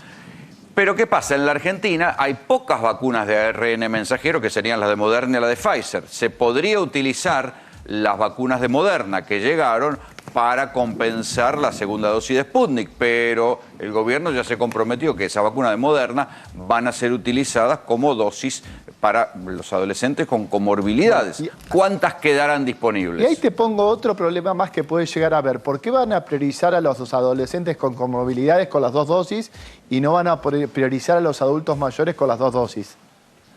pero ¿qué pasa? En la Argentina hay pocas vacunas de ARN mensajero que serían las de Moderna y las de Pfizer. Se podría utilizar las vacunas de Moderna que llegaron para compensar la segunda dosis de Sputnik, pero el gobierno ya se comprometió que esa vacuna de Moderna van a ser utilizadas como dosis para los adolescentes con comorbilidades. ¿Cuántas quedarán disponibles? Y ahí te pongo otro problema más que puede llegar a ver. ¿Por qué van a priorizar a los adolescentes con comorbilidades con las 2 dosis y no van a priorizar a los adultos mayores con las 2 dosis?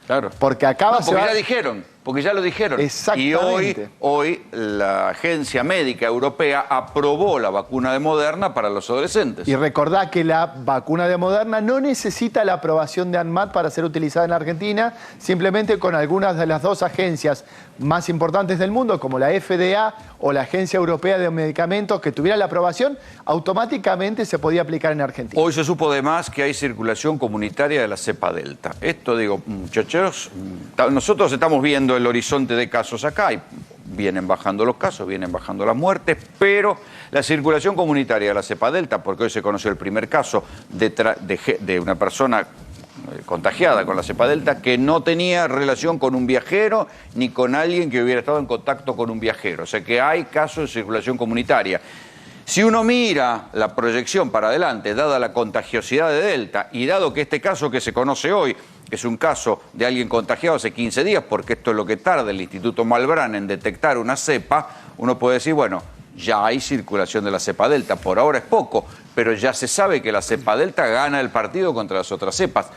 Claro. Porque acaba porque ya dijeron, porque ya lo dijeron. Exactamente. Y hoy la Agencia Médica Europea aprobó la vacuna de Moderna para los adolescentes. Y recordá que la vacuna de Moderna no necesita la aprobación de ANMAT para ser utilizada en la Argentina, simplemente con algunas de las 2 agencias más importantes del mundo, como la FDA o la Agencia Europea de Medicamentos, que tuviera la aprobación, automáticamente se podía aplicar en Argentina. Hoy se supo además que hay circulación comunitaria de la cepa Delta. Esto, digo, muchachos, nosotros estamos viendo el horizonte de casos acá y vienen bajando los casos, vienen bajando las muertes, pero la circulación comunitaria de la cepa Delta, porque hoy se conoció el primer caso de una persona contagiada con la cepa Delta que no tenía relación con un viajero ni con alguien que hubiera estado en contacto con un viajero. O sea que hay casos de circulación comunitaria. Si uno mira la proyección para adelante, dada la contagiosidad de Delta y dado que este caso que se conoce hoy es un caso de alguien contagiado hace 15 días, porque esto es lo que tarda el Instituto Malbrán en detectar una cepa, uno puede decir, bueno, ya hay circulación de la cepa Delta, por ahora es poco, pero ya se sabe que la cepa delta gana el partido contra las otras cepas.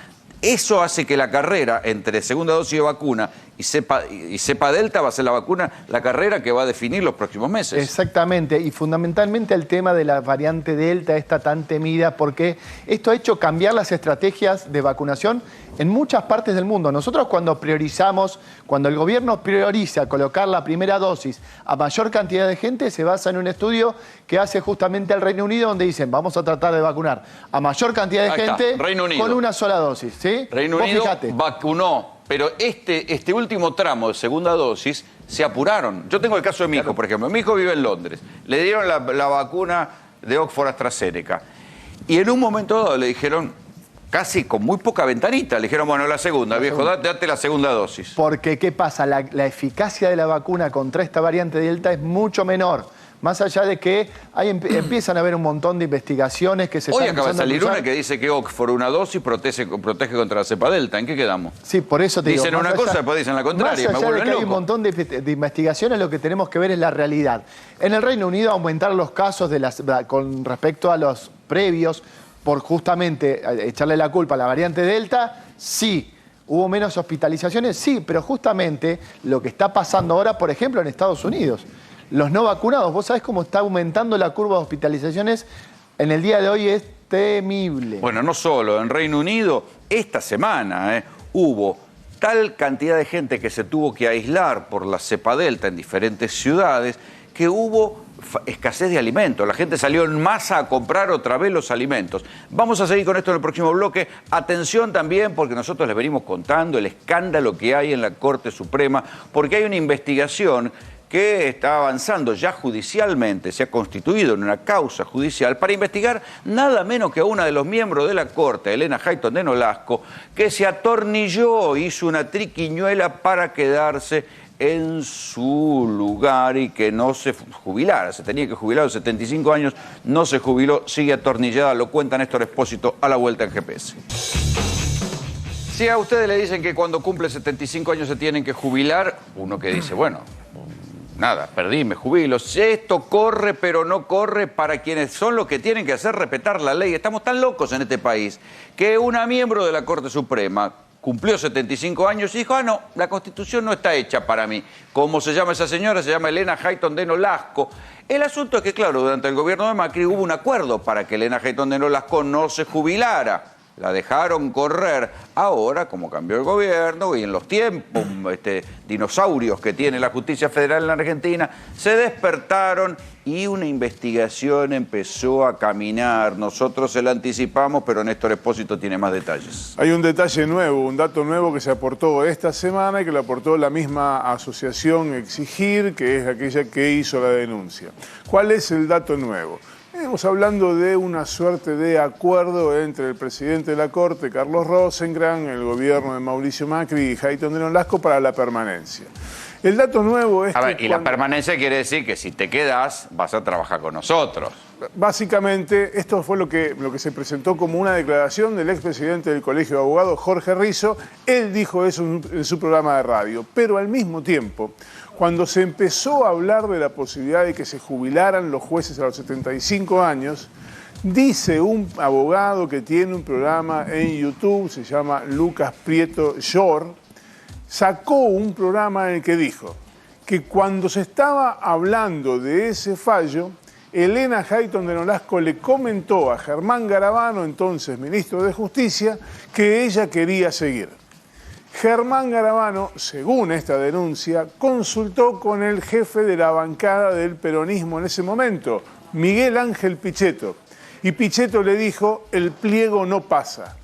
Eso hace que la carrera entre segunda dosis de vacuna y cepa delta va a ser la carrera que va a definir los próximos meses. Exactamente, y fundamentalmente el tema de la variante delta está tan temida porque esto ha hecho cambiar las estrategias de vacunación en muchas partes del mundo. Nosotros cuando el gobierno prioriza colocar la primera dosis a mayor cantidad de gente, se basa en un estudio que hace justamente el Reino Unido, donde dicen, vamos a tratar de vacunar a mayor cantidad de gente con una sola dosis, ¿sí? Reino Unido vacunó, pero este último tramo de segunda dosis se apuraron. Yo tengo el caso de mi hijo, por ejemplo. Mi hijo vive en Londres. Le dieron la vacuna de Oxford AstraZeneca. Y en un momento dado le dijeron, casi con muy poca ventanita, le dijeron, bueno, la segunda, viejo, date la segunda dosis. Porque, ¿qué pasa? La eficacia de la vacuna contra esta variante delta es mucho menor. Más allá de que empiezan a haber un montón de investigaciones que se están empezando a usar. Hoy acaba de salir una que dice que Oxford, una dosis, protege contra la cepa delta. ¿En qué quedamos? Sí, por eso te digo. Dicen una cosa, después dicen la contraria. Más allá de que hay un montón de investigaciones, lo que tenemos que ver es la realidad. En el Reino Unido aumentaron los casos con respecto a los previos por justamente echarle la culpa a la variante delta, sí. ¿Hubo menos hospitalizaciones? Sí, pero justamente lo que está pasando ahora, por ejemplo, en Estados Unidos. Los no vacunados, vos sabés cómo está aumentando la curva de hospitalizaciones en el día de hoy, es temible. Bueno, no solo, en Reino Unido, esta semana hubo tal cantidad de gente que se tuvo que aislar por la cepa delta en diferentes ciudades, que hubo escasez de alimentos. La gente salió en masa a comprar otra vez los alimentos. Vamos a seguir con esto en el próximo bloque. Atención también, porque nosotros les venimos contando el escándalo que hay en la Corte Suprema, porque hay una investigación que está avanzando ya judicialmente, se ha constituido en una causa judicial para investigar nada menos que a una de los miembros de la Corte, Elena Hayton de Nolasco, que se atornilló, hizo una triquiñuela para quedarse en su lugar y que no se jubilara. Se tenía que jubilar a los 75 años, no se jubiló, sigue atornillada, lo cuenta Néstor Espósito a la vuelta en GPS. Si a ustedes le dicen que cuando cumple 75 años se tienen que jubilar, uno que dice, bueno, nada, perdí, me jubilo. Esto corre, pero no corre para quienes son los que tienen que hacer respetar la ley. Estamos tan locos en este país que una miembro de la Corte Suprema cumplió 75 años y dijo, no, la Constitución no está hecha para mí. ¿Cómo se llama esa señora? Se llama Elena Hayton de Nolasco. El asunto es que, claro, durante el gobierno de Macri hubo un acuerdo para que Elena Hayton de Nolasco no se jubilara. La dejaron correr. Ahora, como cambió el gobierno y en los tiempos dinosaurios que tiene la justicia federal en la Argentina, se despertaron y una investigación empezó a caminar. Nosotros se la anticipamos, pero Néstor Espósito tiene más detalles. Hay un detalle nuevo, un dato nuevo que se aportó esta semana y que lo aportó la misma asociación Exigir, que es aquella que hizo la denuncia. ¿Cuál es el dato nuevo? Estamos hablando de una suerte de acuerdo entre el presidente de la Corte, Carlos Rosenkrantz, el gobierno de Mauricio Macri y Hayton de Nolasco para la permanencia. El dato nuevo es y la permanencia quiere decir que si te quedás vas a trabajar con nosotros. Básicamente, esto fue lo que se presentó como una declaración del expresidente del Colegio de Abogados, Jorge Rizzo. Él dijo eso en su programa de radio, pero al mismo tiempo, cuando se empezó a hablar de la posibilidad de que se jubilaran los jueces a los 75 años, dice un abogado que tiene un programa en YouTube, se llama Lucas Prieto Shore, sacó un programa en el que dijo que cuando se estaba hablando de ese fallo, Elena Hayton de Nolasco le comentó a Germán Garabano, entonces ministro de Justicia, que ella quería seguir. Germán Garabano, según esta denuncia, consultó con el jefe de la bancada del peronismo en ese momento, Miguel Ángel Pichetto. Y Pichetto le dijo, el pliego no pasa.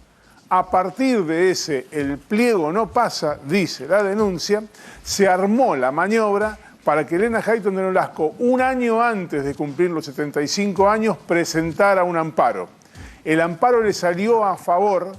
A partir de ese el pliego no pasa, dice la denuncia, se armó la maniobra para que Elena Hayton de Nolasco, un año antes de cumplir los 75 años, presentara un amparo. El amparo le salió a favor.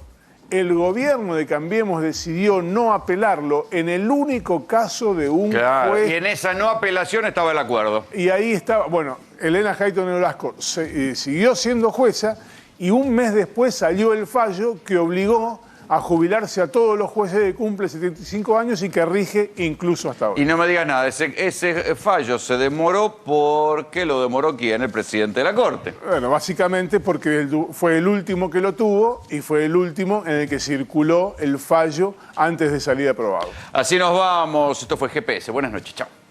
El gobierno de Cambiemos decidió no apelarlo en el único caso de un juez. Y en esa no apelación estaba el acuerdo. Y ahí estaba, bueno, Elena Hayton de Nolasco siguió siendo jueza y un mes después salió el fallo que obligó a jubilarse a todos los jueces que cumplen 75 años y que rige incluso hasta hoy. Y no me digas nada, ese fallo se demoró porque lo demoró ¿quién? El presidente de la Corte. Bueno, básicamente porque fue el último que lo tuvo y fue el último en el que circuló el fallo antes de salir aprobado. Así nos vamos. Esto fue GPS. Buenas noches. Chao.